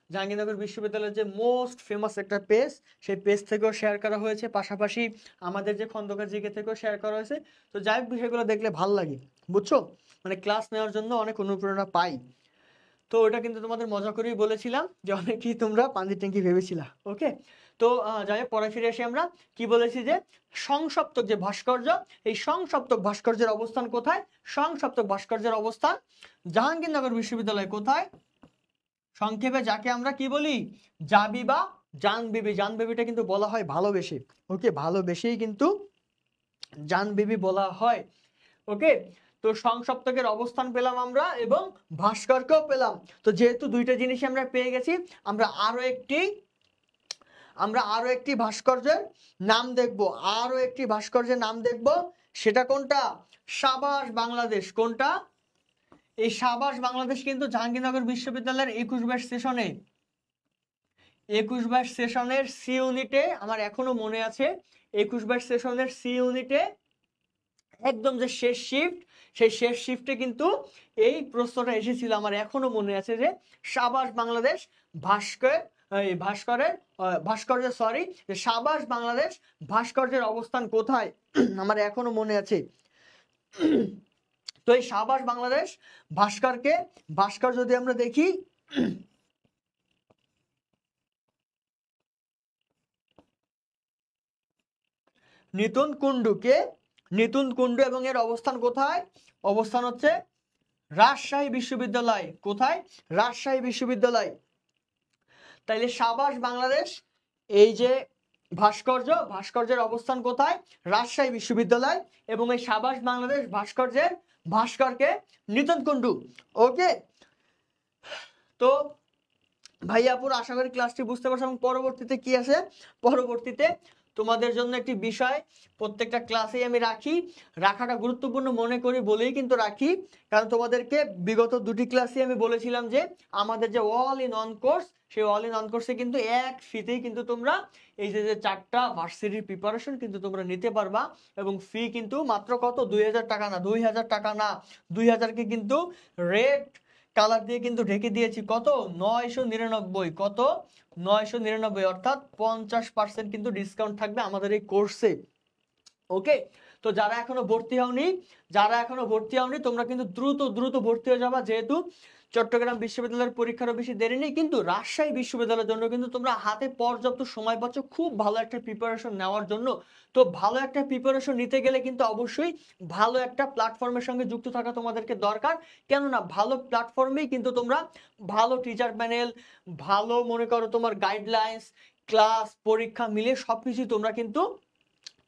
জাহাঙ্গীরনগর বিশ্ববিদ্যালয়ের যে মোস্ট ফেমাস একটা পেজ, সেই পেজ থেকেও শেয়ার করা হয়েছে, পাশাপাশি আমাদের যে খন্দকার জিকে থেকেও শেয়ার করা হয়েছে। তো যাই হোক, বিষয়গুলো দেখলে ভালো লাগে, বুঝছো, মানে ক্লাস নেওয়ার জন্য অনেক অনুপ্রেরণা পাই। তো ওটা কিন্তু তোমাদের মজা করেই বলেছিলাম যে অনেকেই তোমরা পানির ট্যাঙ্কি ভেবেছিলা। ওকে, তো যাই হোক, পরে ফিরে আসি। আমরা কি বলেছি যে সংসপ্তক যে ভাস্কর্য, এই সংসপ্তক ভাস্কর্যের অবস্থান কোথায়? সংসপ্তক ভাস্কর্যের অবস্থান জাহাঙ্গীরনগর বিশ্ববিদ্যালয়। কোথায়? সংক্ষেপে যাকে আমরা কি বলি, জাবি বা জানবিবি। জানবিবিটা কিন্তু বলা হয় ভালোবেসে। ওকে, ভালোবেসেই কিন্তু জানবিবি বলা হয়। ওকে, তো সংসপ্তকের অবস্থান পেলাম আমরা এবং ভাস্করকেও পেলাম। তো যেহেতু দুইটা জিনিস আমরা পেয়ে গেছি, আমরা আরো একটি ভাস্কর্যের নাম দেখব, আরো একটি ভাস্কর্যের নাম দেখব। সেটা কোনটা? সাবাস বাংলাদেশ। কোনটা? এই সাবাস বাংলাদেশ কিন্তু জাহাঙ্গীরনগর বিশ্ববিদ্যালয়ের 21 ব্যাচ সেশনের সি ইউনিটে, আমার এখনো মনে আছে 21 ব্যাচ সেশনের সি ইউনিটে একদম যে শেষ শিফট, সেই শেষ শিফটে কিন্তু এই প্রশ্নটা এসেছিল। আমার এখনো মনে আছে যে সাবাস বাংলাদেশ ভাস্কর্যের যে সাবাস বাংলাদেশ ভাস্কর্যের অবস্থান কোথায়, আমার এখনো মনে আছে। তো এই সাবাস বাংলাদেশ ভাস্কর যদি আমরা দেখি, নিতুন কুণ্ডু, এবং এর অবস্থান কোথায়? অবস্থান হচ্ছে রাজশাহী বিশ্ববিদ্যালয়। কোথায়? রাজশাহী বিশ্ববিদ্যালয়। তাইলে সাবাস বাংলাদেশ, এই যে ভাস্কর্যের অবস্থান কোথায়? রাজশাহী বিশ্ববিদ্যালয়। এবং এই সাবাস বাংলাদেশ ভাস্করকে নিতুন কুণ্ডু। ওকে, তো ভাইয়াপুর আশা করি ক্লাসটি বুঝতে পারছো। এবং পরবর্তীতে কি আছে? পরবর্তীতে তোমাদের জন্য একটি বিষয় প্রত্যেকটা ক্লাসেই আমি রাখাটা গুরুত্বপূর্ণ মনে করি বলেই কিন্তু রাখি, কারণ তোমাদেরকে বিগত দুটি ক্লাসে আমি বলেছিলাম যে আমাদের যে অল ইন অন কোর্স, সেই অল ইন অন কোর্সে কিন্তু এক ফিতেই কিন্তু তোমরা এই যে 4টা ভার্সিটির প্রিপারেশন কিন্তু তোমরা নিতে পারবা। এবং ফি কিন্তু মাত্র কত? 2000 টাকা না, 2000 টাকা না, 2000কে কিন্তু রেড কালার দিয়ে কিন্তু ঢেকে দিয়েছি। কত? 999। কত? 999, অর্থাৎ 50% কিন্তু ডিসকাউন্ট থাকবে আমাদের এই কোর্সে। ওকে, তো যারা এখনো ভর্তি হওনি তোমরা কিন্তু দ্রুত ভর্তি হয়ে যাবা, যেহেতু চট্টগ্রাম বিশ্ববিদ্যালয়ের পরীক্ষারও বেশি দেরি নেই, কিন্তু রাজশাহী বিশ্ববিদ্যালয়ের জন্য কিন্তু তোমরা হাতে পর্যাপ্ত সময় পাচ্ছ খুব ভালো একটা প্রিপারেশন নেওয়ার জন্য। তো ভালো একটা প্রিপারেশন নিতে গেলে কিন্তু অবশ্যই ভালো একটা প্ল্যাটফর্মের সঙ্গে যুক্ত থাকা তোমাদেরকে দরকার। কেননা ভালো প্ল্যাটফর্মেই কিন্তু তোমরা ভালো টিচার প্যানেল, ভালো মনে করো তোমার গাইডলাইন্স, ক্লাস, পরীক্ষা মিলে সবকিছু তোমরা কিন্তু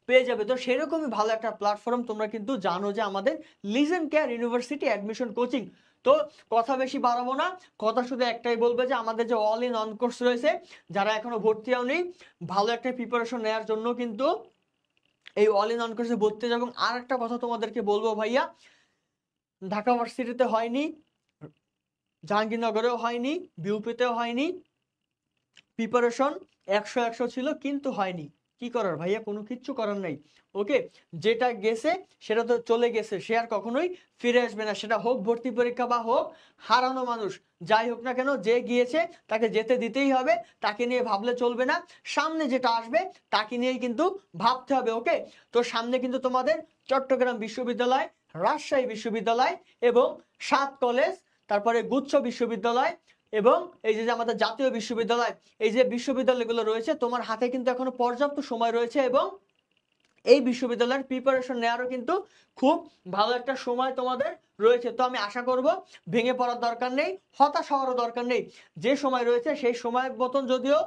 পেয়ে যাবে। তো সেরকমই ভালো একটা প্ল্যাটফর্ম তোমরা কিন্তু জানো যে আমাদের legend care university admission coaching. তো কথা বেশি বাড়াবো না, কথা শুধু একটাই বলবে যে আমাদের যে অল ইন অন কোর্স রয়েছে, যারা এখনো ভর্তি হওনি ভালো একটা প্রিপারেশন নেওয়ার জন্য কিন্তু এই অল ইন অন কোর্সে ভর্তি যাবে। এবং আর একটা কথা তোমাদেরকে বলবো ভাইয়া, ঢাকা ভার্সিটিতে হয়নি, জাহাঙ্গীরনগরেও হয়নি, বিউপিতেও হয়নি, প্রিপারেশন 100 ছিল কিন্তু হয়নি। কি করার ভাইয়া? কোনো কিচ্ছু করার নাই। ওকে, যেটা গেছে সেটা তো চলে গেছে, সে আর কখনোই ফিরে আসবে না। সেটা হোক ভর্তি পরীক্ষা বা হোক হারানো মানুষ, যাই হোক না কেন, যে গিয়েছে তাকে যেতে দিতেই হবে, তাকে নিয়ে ভাবলে চলবে না। সামনে যেটা আসবে তাকে নিয়েই কিন্তু ভাবতে হবে। ওকে, তো সামনে কিন্তু তোমাদের চট্টগ্রাম বিশ্ববিদ্যালয়, রাজশাহী বিশ্ববিদ্যালয় এবং 7 কলেজ, তারপরে গুচ্ছ বিশ্ববিদ্যালয় এবং এই যে আমাদের জাতীয় বিশ্ববিদ্যালয়, এই যে বিশ্ববিদ্যালয়গুলো রয়েছে, তোমার হাতে কিন্তু এখনো পর্যাপ্ত সময় রয়েছে এবং এই বিশ্ববিদ্যালয়ের প্রিপারেশন নেওয়ারও কিন্তু খুব ভালো একটা সময় তোমাদের রয়েছে। তো আমি আশা করব ভেঙে পড়ার দরকার নেই, হতাশ হওয়ারও দরকার নেই। যে সময় রয়েছে সেই সময় মতন যদিও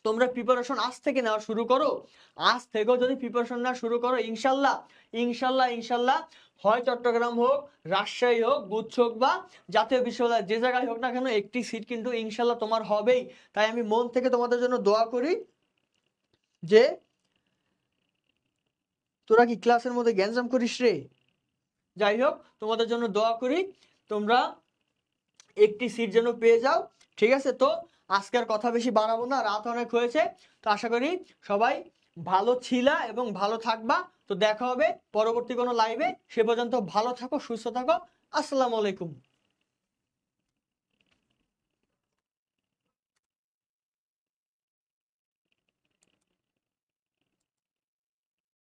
তোমরা প্রিপারেশন আজ থেকে নেওয়া শুরু করো। আজ থেকেও যদি প্রিপারেশন নেওয়া শুরু করো, ইনশাল্লাহ ইনশাল্লাহ ইনশাল্লাহ, হয় চট্টগ্রাম হোক, রাজশাহী হোক, গুচ্ছ হোক বা জাতীয় বিশ্ববিদ্যালয়, যে জায়গায় হোক না কেন, একটি সিট কিন্তু ইনশাল্লাহ তোমার হবেই। তাই আমি মন থেকে তোমাদের জন্য দোয়া করি যে তোরা কি ক্লাসের মধ্যে গ্যাঞ্জাম করিস রে। যাই হোক, তোমাদের জন্য দোয়া করি তোমরা একটি সিট যেন পেয়ে যাও। ঠিক আছে, তো আজকের কথা বেশি বাড়াবো না, রাত অনেক হয়েছে। তো আশা করি সবাই ভালো ছিলা এবং ভালো থাকবা। তো দেখা হবে পরবর্তী কোনো লাইভে। সে পর্যন্ত ভালো থাকো, সুস্থ থাকো। আসসালামু আলাইকুম।